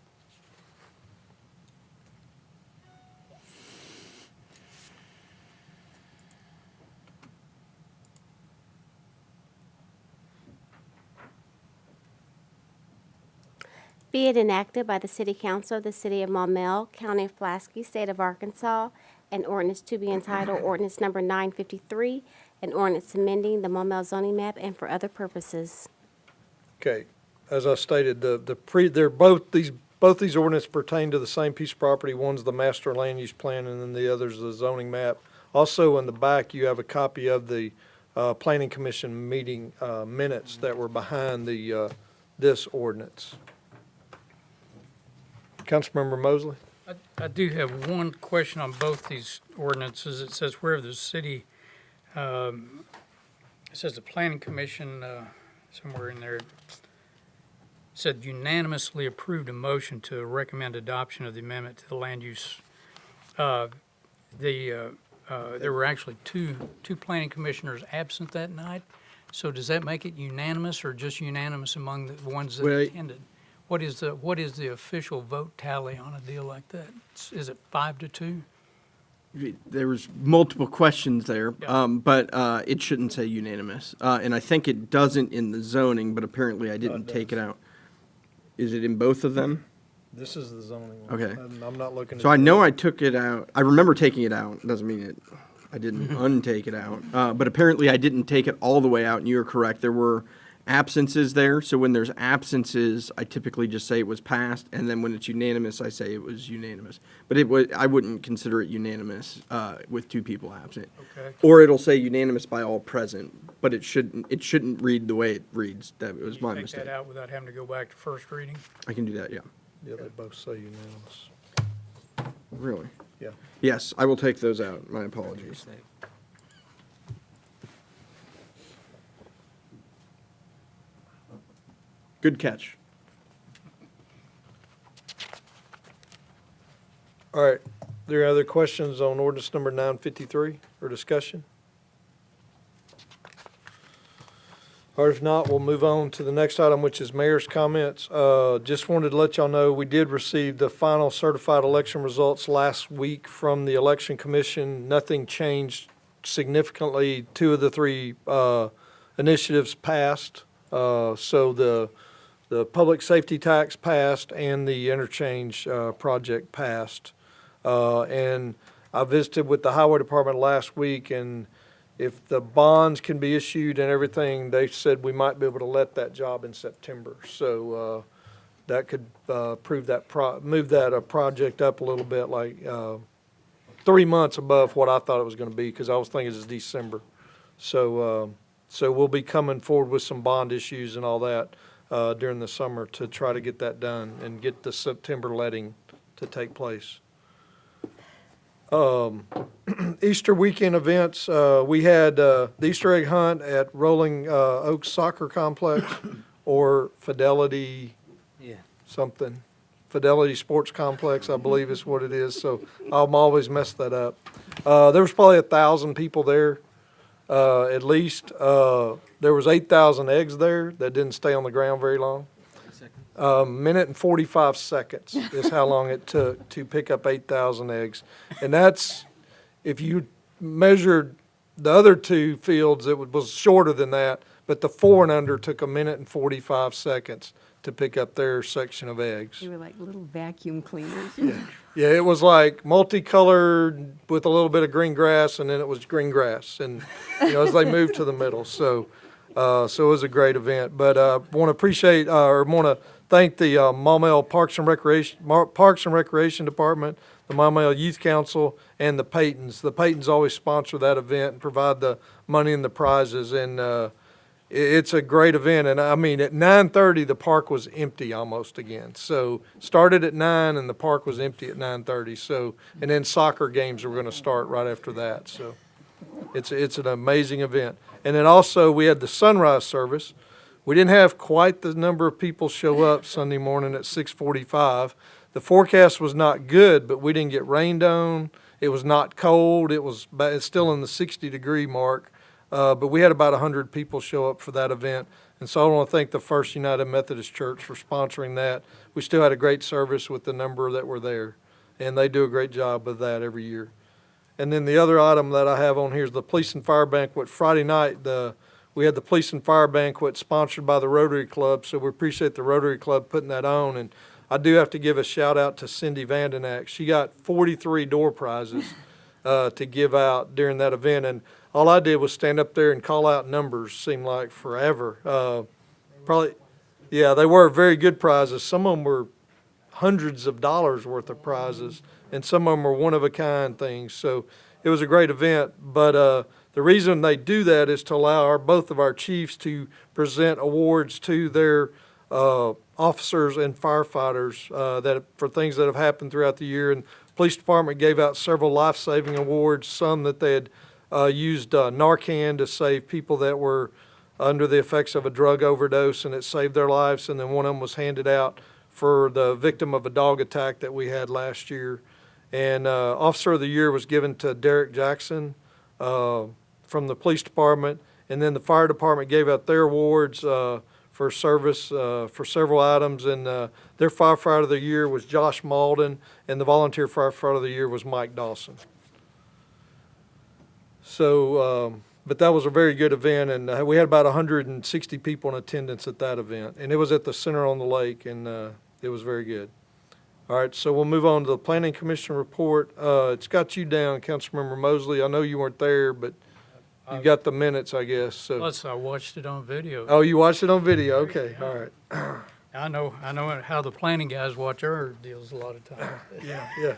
L: Be it enacted by the City Council of the City of Maumelle, County of Pulaski, State of Arkansas, an ordinance to be entitled Ordinance Number 953, an ordinance amending the Maumelle zoning map and for other purposes.
C: Okay, as I stated, they're both these ordinances pertain to the same piece of property. One's the master land use plan, and then the other's the zoning map. Also, in the back, you have a copy of the Planning Commission meeting minutes that were behind this ordinance. Councilmember Mosley?
K: I do have one question on both these ordinances. It says where the city, it says the planning commission, somewhere in there, said unanimously approved a motion to recommend adoption of the amendment to the land use. There were actually two planning commissioners absent that night. So does that make it unanimous or just unanimous among the ones that attended? What is the official vote tally on a deal like that? Is it 5-2?
N: There was multiple questions there,
K: Yeah.
N: but it shouldn't say unanimous. And I think it doesn't in the zoning, but apparently I didn't take it out. Is it in both of them?
C: This is the zoning one.
N: Okay.
C: I'm not looking at.
N: So I know I took it out. I remember taking it out. Doesn't mean I didn't untake it out. But apparently I didn't take it all the way out, and you're correct. There were absences there. So when there's absences, I typically just say it was passed, and then when it's unanimous, I say it was unanimous. But I wouldn't consider it unanimous with 2 people absent.
K: Okay.
N: Or it'll say unanimous by all present, but it shouldn't read the way it reads. That was my
K: Take
N: mistake.
K: that out without having to go back to first reading?
N: I can do that, yeah.
C: Yeah, they both say unanimous.
N: Really?
C: Yeah.
N: Yes, I will take those out. My apologies. Good catch.
C: All right. There are other questions on ordinance number 953 or discussion? Or if not, we'll move on to the next item, which is mayor's comments. Just wanted to let y'all know, we did receive the final certified election results last week from the Election Commission. Nothing changed significantly. 2 of the 3 initiatives passed. So the public safety tax passed and the interchange project passed. And I visited with the highway department last week, and if the bonds can be issued and everything, they said we might be able to let that job in September. So that could move that project up a little bit, like 3 months above what I thought it was going to be, because I was thinking it's December. So we'll be coming forward with some bond issues and all that during the summer to try to get that done and get the September letting to take place. Easter weekend events, we had the Easter egg hunt at Rolling Oaks Soccer Complex, or Fidelity something. Fidelity Sports Complex, I believe is what it is, so I'm always mess that up. There was probably 1,000 people there, at least. There was 8,000 eggs there that didn't stay on the ground very long. Minute and 45 seconds is how long it took to pick up 8,000 eggs. And that's, if you measured the other 2 fields, it was shorter than that, but the 4 and under took 1 minute and 45 seconds to pick up their section of eggs.
P: They were like little vacuum cleaners.
C: Yeah, it was like multicolored with a little bit of green grass, and then it was green grass, and as they moved to the middle. So it was a great event. But want to appreciate or want to thank the Maumelle Parks and Recreation Department, the Maumelle Youth Council, and the Paytons. The Paytons always sponsor that event and provide the money and the prizes, and it's a great event. And I mean, at 9:30, the park was empty almost again. So started at 9, and the park was empty at 9:30. So, and then soccer games were going to start right after that. So it's an amazing event. And then also we had the sunrise service. We didn't have quite the number of people show up Sunday morning at 6:45. The forecast was not good, but we didn't get rained on. It was not cold. It's still in the 60-degree mark. But we had about 100 people show up for that event. And so I want to thank the First United Methodist Church for sponsoring that. We still had a great service with the number that were there. And they do a great job of that every year. And then the other item that I have on here is the Police and Fire Banquet. Friday night, we had the Police and Fire Banquet sponsored by the Rotary Club. So we appreciate the Rotary Club putting that on. And I do have to give a shout out to Cindy Vandenack. She got 43 door prizes to give out during that event. And all I did was stand up there and call out numbers. Seemed like forever. Probably, yeah, they were very good prizes. Some of them were hundreds of dollars worth of prizes, and some of them were one-of-a-kind things. So it was a great event. But the reason they do that is to allow both of our chiefs to present awards to their officers and firefighters for things that have happened throughout the year. And the police department gave out several life-saving awards, some that they had used Narcan to save people that were under the effects of a drug overdose, and it saved their lives. And then one of them was handed out for the victim of a dog attack that we had last year. And Officer of the Year was given to Derek Jackson from the police department. And then the fire department gave out their awards for service for several items. And their firefighter of the year was Josh Malden, and the volunteer firefighter of the year was Mike Dawson. So, but that was a very good event, and we had about 160 people in attendance at that event. And it was at the Center on the Lake, and it was very good. All right, so we'll move on to the Planning Commission report. It's got you down, Councilmember Mosley. I know you weren't there, but you got the minutes, I guess. So.
K: Plus, I watched it on video.
C: Oh, you watched it on video? Okay, all right.
K: I know how the planning guys watch our deals a lot of times.
C: Yeah.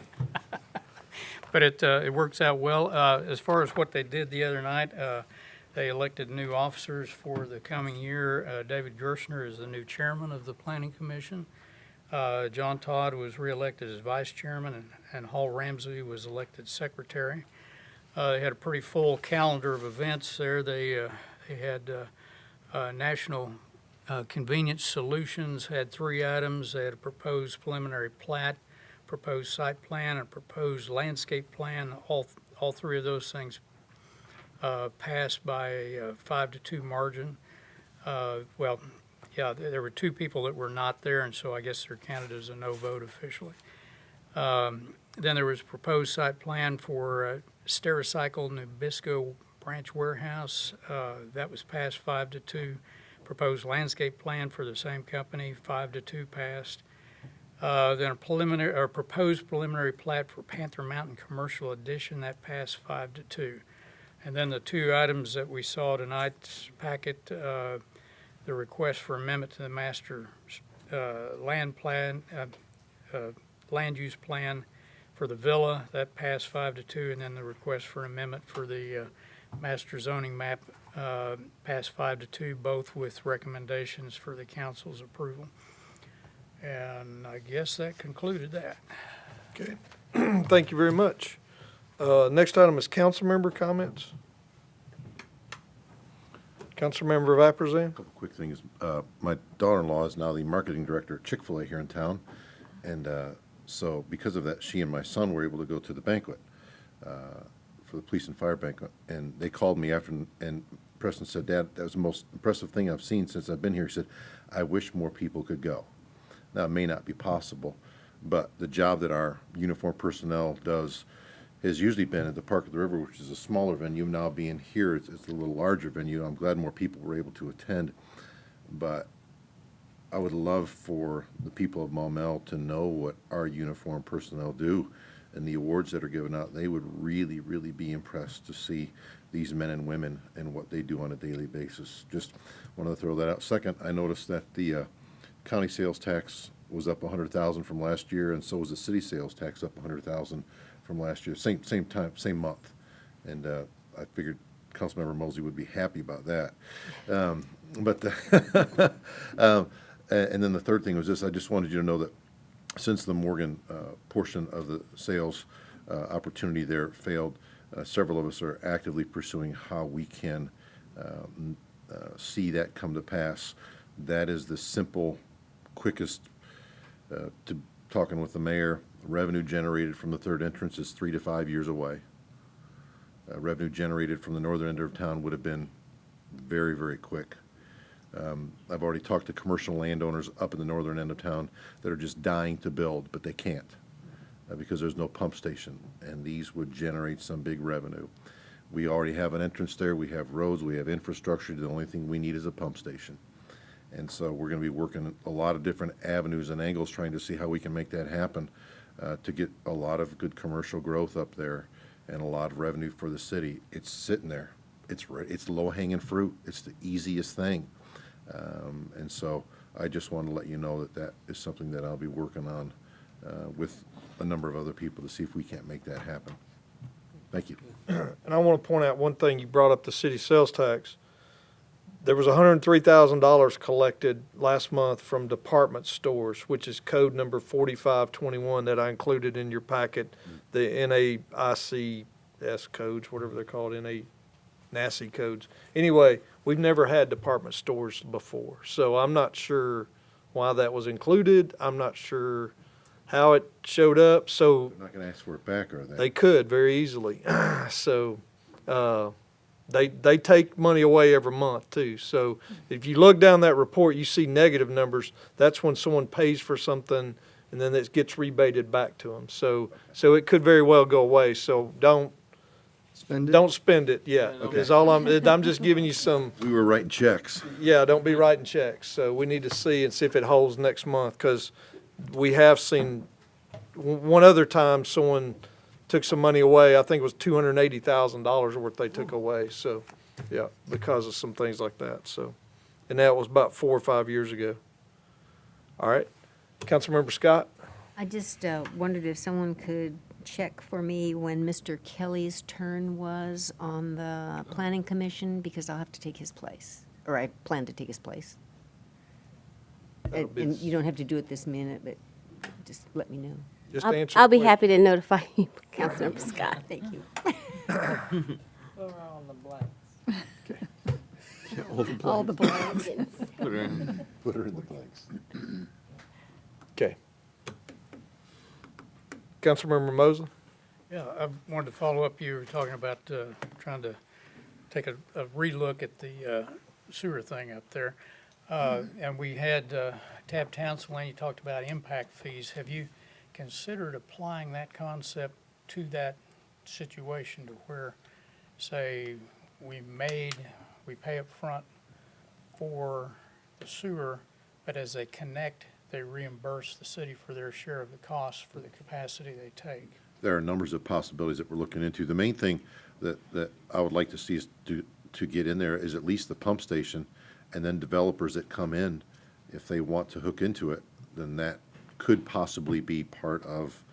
K: But it works out well. As far as what they did the other night, they elected new officers for the coming year. David Gershner is the new chairman of the Planning Commission. John Todd was reelected as vice chairman, and Hall Ramsey was elected secretary. They had a pretty full calendar of events there. They had National Convenience Solutions had 3 items. They had a proposed preliminary plat, proposed site plan, and proposed landscape plan. All 3 of those things passed by a 5-2 margin. Well, yeah, there were two people that were not there, and so I guess they're counted as a no vote officially. Then there was a proposed site plan for Stericycle Nabisco Branch Warehouse. That was passed 5-2. Proposed landscape plan for the same company, 5-2 passed. Then a preliminary, or proposed preliminary plat for Panther Mountain Commercial Edition, that passed 5-2. And then the two items that we saw tonight's packet, the request for amendment to the master land plan, land use plan for the villa, that passed 5-2, and then the request for amendment for the master zoning map passed 5-2, both with recommendations for the council's approval. And I guess that concluded that.
C: Okay. Thank you very much. Next item is council member comments. Council member of Aprazan.
E: Couple quick things. My daughter-in-law is now the marketing director at Chick-fil-A here in town. And so because of that, she and my son were able to go to the banquet for the police and fire banquet. And they called me after, and Preston said, "Dad, that was the most impressive thing I've seen since I've been here." He said, "I wish more people could go." Now, it may not be possible, but the job that our uniformed personnel does has usually been at the Park of the River, which is a smaller venue. Now being here, it's a little larger venue. I'm glad more people were able to attend. But I would love for the people of Maumelle to know what our uniformed personnel do and the awards that are given out. They would really, really be impressed to see these men and women and what they do on a daily basis. Just wanted to throw that out. Second, I noticed that the county sales tax was up 100,000 from last year, and so was the city sales tax up 100,000 from last year. Same time, same month. And I figured Councilmember Mosley would be happy about that. And then the third thing was this: I just wanted you to know that since the Morgan portion of the sales opportunity there failed, several of us are actively pursuing how we can see that come to pass. That is the simple, quickest, to talking with the mayor, revenue generated from the third entrance is 3 to 5 years away. Revenue generated from the northern end of town would have been very, very quick. I've already talked to commercial landowners up in the northern end of town that are just dying to build, but they can't because there's no pump station, and these would generate some big revenue. We already have an entrance there. We have roads. We have infrastructure. The only thing we need is a pump station. And so we're going to be working a lot of different avenues and angles trying to see how we can make that happen to get a lot of good commercial growth up there and a lot of revenue for the city. It's sitting there. It's low-hanging fruit. It's the easiest thing. And so I just want to let you know that that is something that I'll be working on with a number of other people to see if we can't make that happen. Thank you.
C: And I want to point out one thing. You brought up the city sales tax. There was $103,000 collected last month from department stores, which is code number 4521 that I included in your packet, the NAICS codes, whatever they're called, NAICS codes. Anyway, we've never had department stores before, so I'm not sure why that was included. I'm not sure how it showed up. So
E: They're not going to ask for it back, are they?
C: They could very easily. So they take money away every month too. So if you look down that report, you see negative numbers. That's when someone pays for something and then it gets rebated back to them. So it could very well go away. So don't spend it yet.
E: Okay.
C: Is all I'm just giving you some.
E: We were writing checks.
C: Yeah, don't be writing checks. So we need to see and see if it holds next month, because we have seen one other time someone took some money away. I think it was $280,000 worth they took away. So, yeah, because of some things like that. So, and that was about 4 or 5 years ago. All right, Councilmember Scott.
A: I just wondered if someone could check for me when Mr. Kelly's turn was on the Planning Commission, because I'll have to take his place, or I plan to take his place. And you don't have to do it this minute, but just let me know.
C: Just answer.
L: I'll be happy to notify you, Councilmember Scott.
A: Thank you.
H: Go around the blanks.
P: All the blanks.
E: Put her in the blanks.
C: Okay. Councilmember Mosley.
K: Yeah, I wanted to follow up. You were talking about trying to take a relook at the sewer thing up there. And we had Tab Townsend, you talked about impact fees. Have you considered applying that concept to that situation to where, say, we pay up front for the sewer, but as they connect, they reimburse the city for their share of the cost for the capacity they take?
E: There are numbers of possibilities that we're looking into. The main thing that I would like to see us to get in there is at least the pump station, and then developers that come in, if they want to hook into it, then that could possibly be part of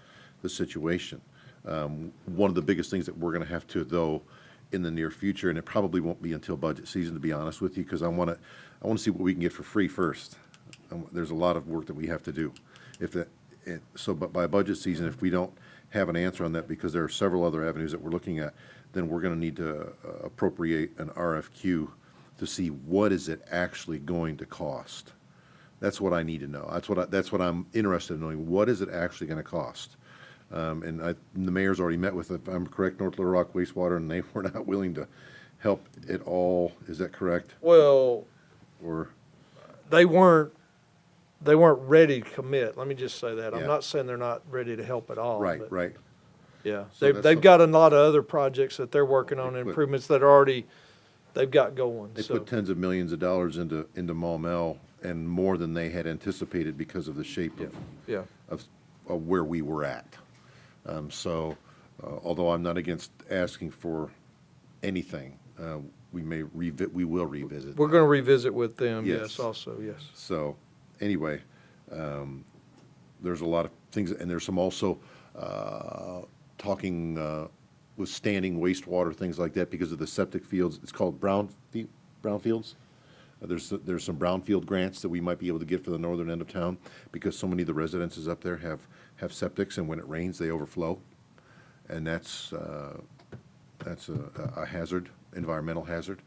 E: the situation. One of the biggest things that we're going to have to, though, in the near future, and it probably won't be until budget season, to be honest with you, because I want to see what we can get for free first. There's a lot of work that we have to do. But by budget season, if we don't have an answer on that, because there are several other avenues that we're looking at, then we're going to need to appropriate an RFQ to see what is it actually going to cost. That's what I need to know. That's what I'm interested in knowing. What is it actually going to cost? And the mayor's already met with, if I'm correct, North Little Rock Wastewater, and they were not willing to help at all. Is that correct?
C: Well,
E: Or
C: they weren't ready to commit. Let me just say that.
E: Yeah.
C: I'm not saying they're not ready to help at all.
E: right,
C: but
E: right.
C: Yeah,
E: So
C: they've got a lot of other projects that they're working on,
E: They put-
C: improvements that are already, they've got going,
E: They
C: so.
E: put tens of millions of dollars into Maumelle, and more than they had anticipated because of the shape
C: Yeah,
E: of where we were at. Although I'm not against asking for anything, we will revisit.
C: we're gonna revisit with them,
E: Yes.
C: yes, also, yes.
E: So, anyway, there's a lot of things, and there's some also talking with standing wastewater, things like that, because of the septic fields. It's called brownfields. There's some brownfield grants that we might be able to get for the northern end of town, because so many of the residences up there have septics, and when it rains, they overflow. And that's a hazard, environmental hazard.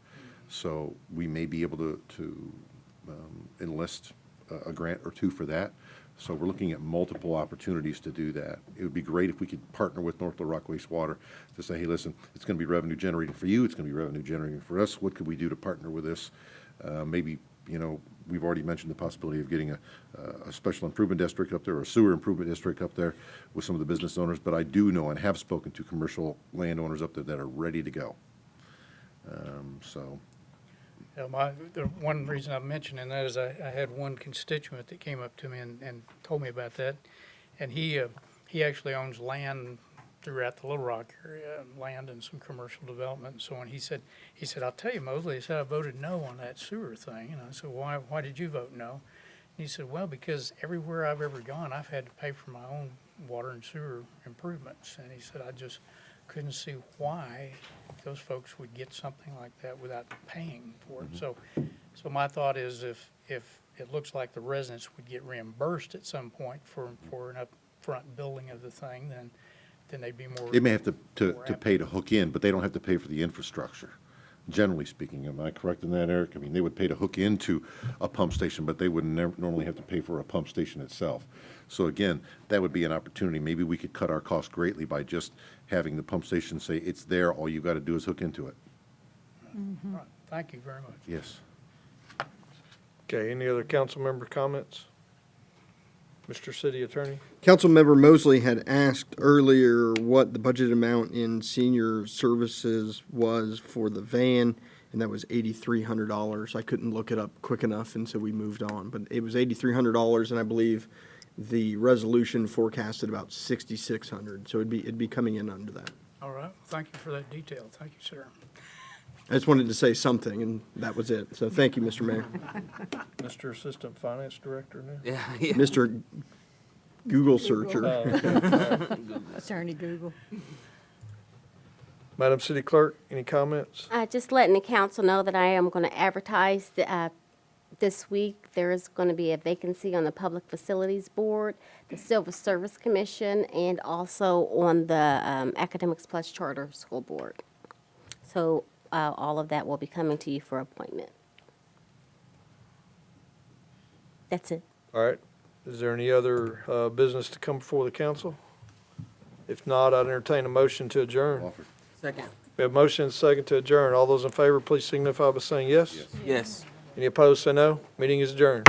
E: So we may be able to enlist a grant or two for that. So we're looking at multiple opportunities to do that. It would be great if we could partner with North Little Rock Wastewater to say, hey, listen, it's going to be revenue generating for you, it's going to be revenue generating for us. What could we do to partner with this? Maybe, we've already mentioned the possibility of getting a special improvement district up there, or a sewer improvement district up there with some of the business owners, but I do know and have spoken to commercial landowners up there that are ready to go.
K: The one reason I'm mentioning that is I had one constituent that came up to me and told me about that. And he actually owns land throughout the Little Rock area, land and some commercial development and so on. He said, I'll tell you, Mosley, he said, I voted no on that sewer thing. And I said, why did you vote no? And he said, well, because everywhere I've ever gone, I've had to pay for my own water and sewer improvements. And he said, I just couldn't see why those folks would get something like that without paying for it.
E: Mm-hmm.
K: So my thought is if it looks like the residents would get reimbursed at some point for an upfront building of the thing, then they'd be more.
E: They may have to
K: more
E: pay to hook in, but they don't have to pay for the infrastructure, generally speaking. Am I correct in that, Eric? I mean, they would pay to hook into a pump station, but they would normally have to pay for a pump station itself. So again, that would be an opportunity. Maybe we could cut our costs greatly by just having the pump station say, it's there, all you got to do is hook into it.
K: Right. Thank you very much.
E: Yes.
C: Okay, any other council member comments? Mr. City Attorney?
N: Councilmember Mosley had asked earlier what the budget amount in senior services was for the van, and that was $8,300. I couldn't look it up quick enough, and so we moved on. But it was $8,300, and I believe the resolution forecasted about $6,600. So it'd be coming in under that.
K: All right. Thank you for that detail. Thank you, sir.
N: I just wanted to say something, and that was it. So thank you, Mr. Mayor.
C: Mr. Assistant Finance Director now?
D: Yeah.
N: Mr. Google searcher.
P: Attorney Google.
C: Madam City Clerk, any comments?
L: Just letting the council know that I am going to advertise this week. There is going to be a vacancy on the Public Facilities Board, the Civil Service Commission, and also on the Academics Plus Charter School Board. So all of that will be coming to you for appointment. That's it.
C: All right. Is there any other business to come before the council? If not, I'd entertain a motion to adjourn.
E: Offer.
I: Second.
C: We have motion and second to adjourn. All those in favor, please signify by saying yes.
I: Yes.
C: Any opposed, say no. Meeting is adjourned.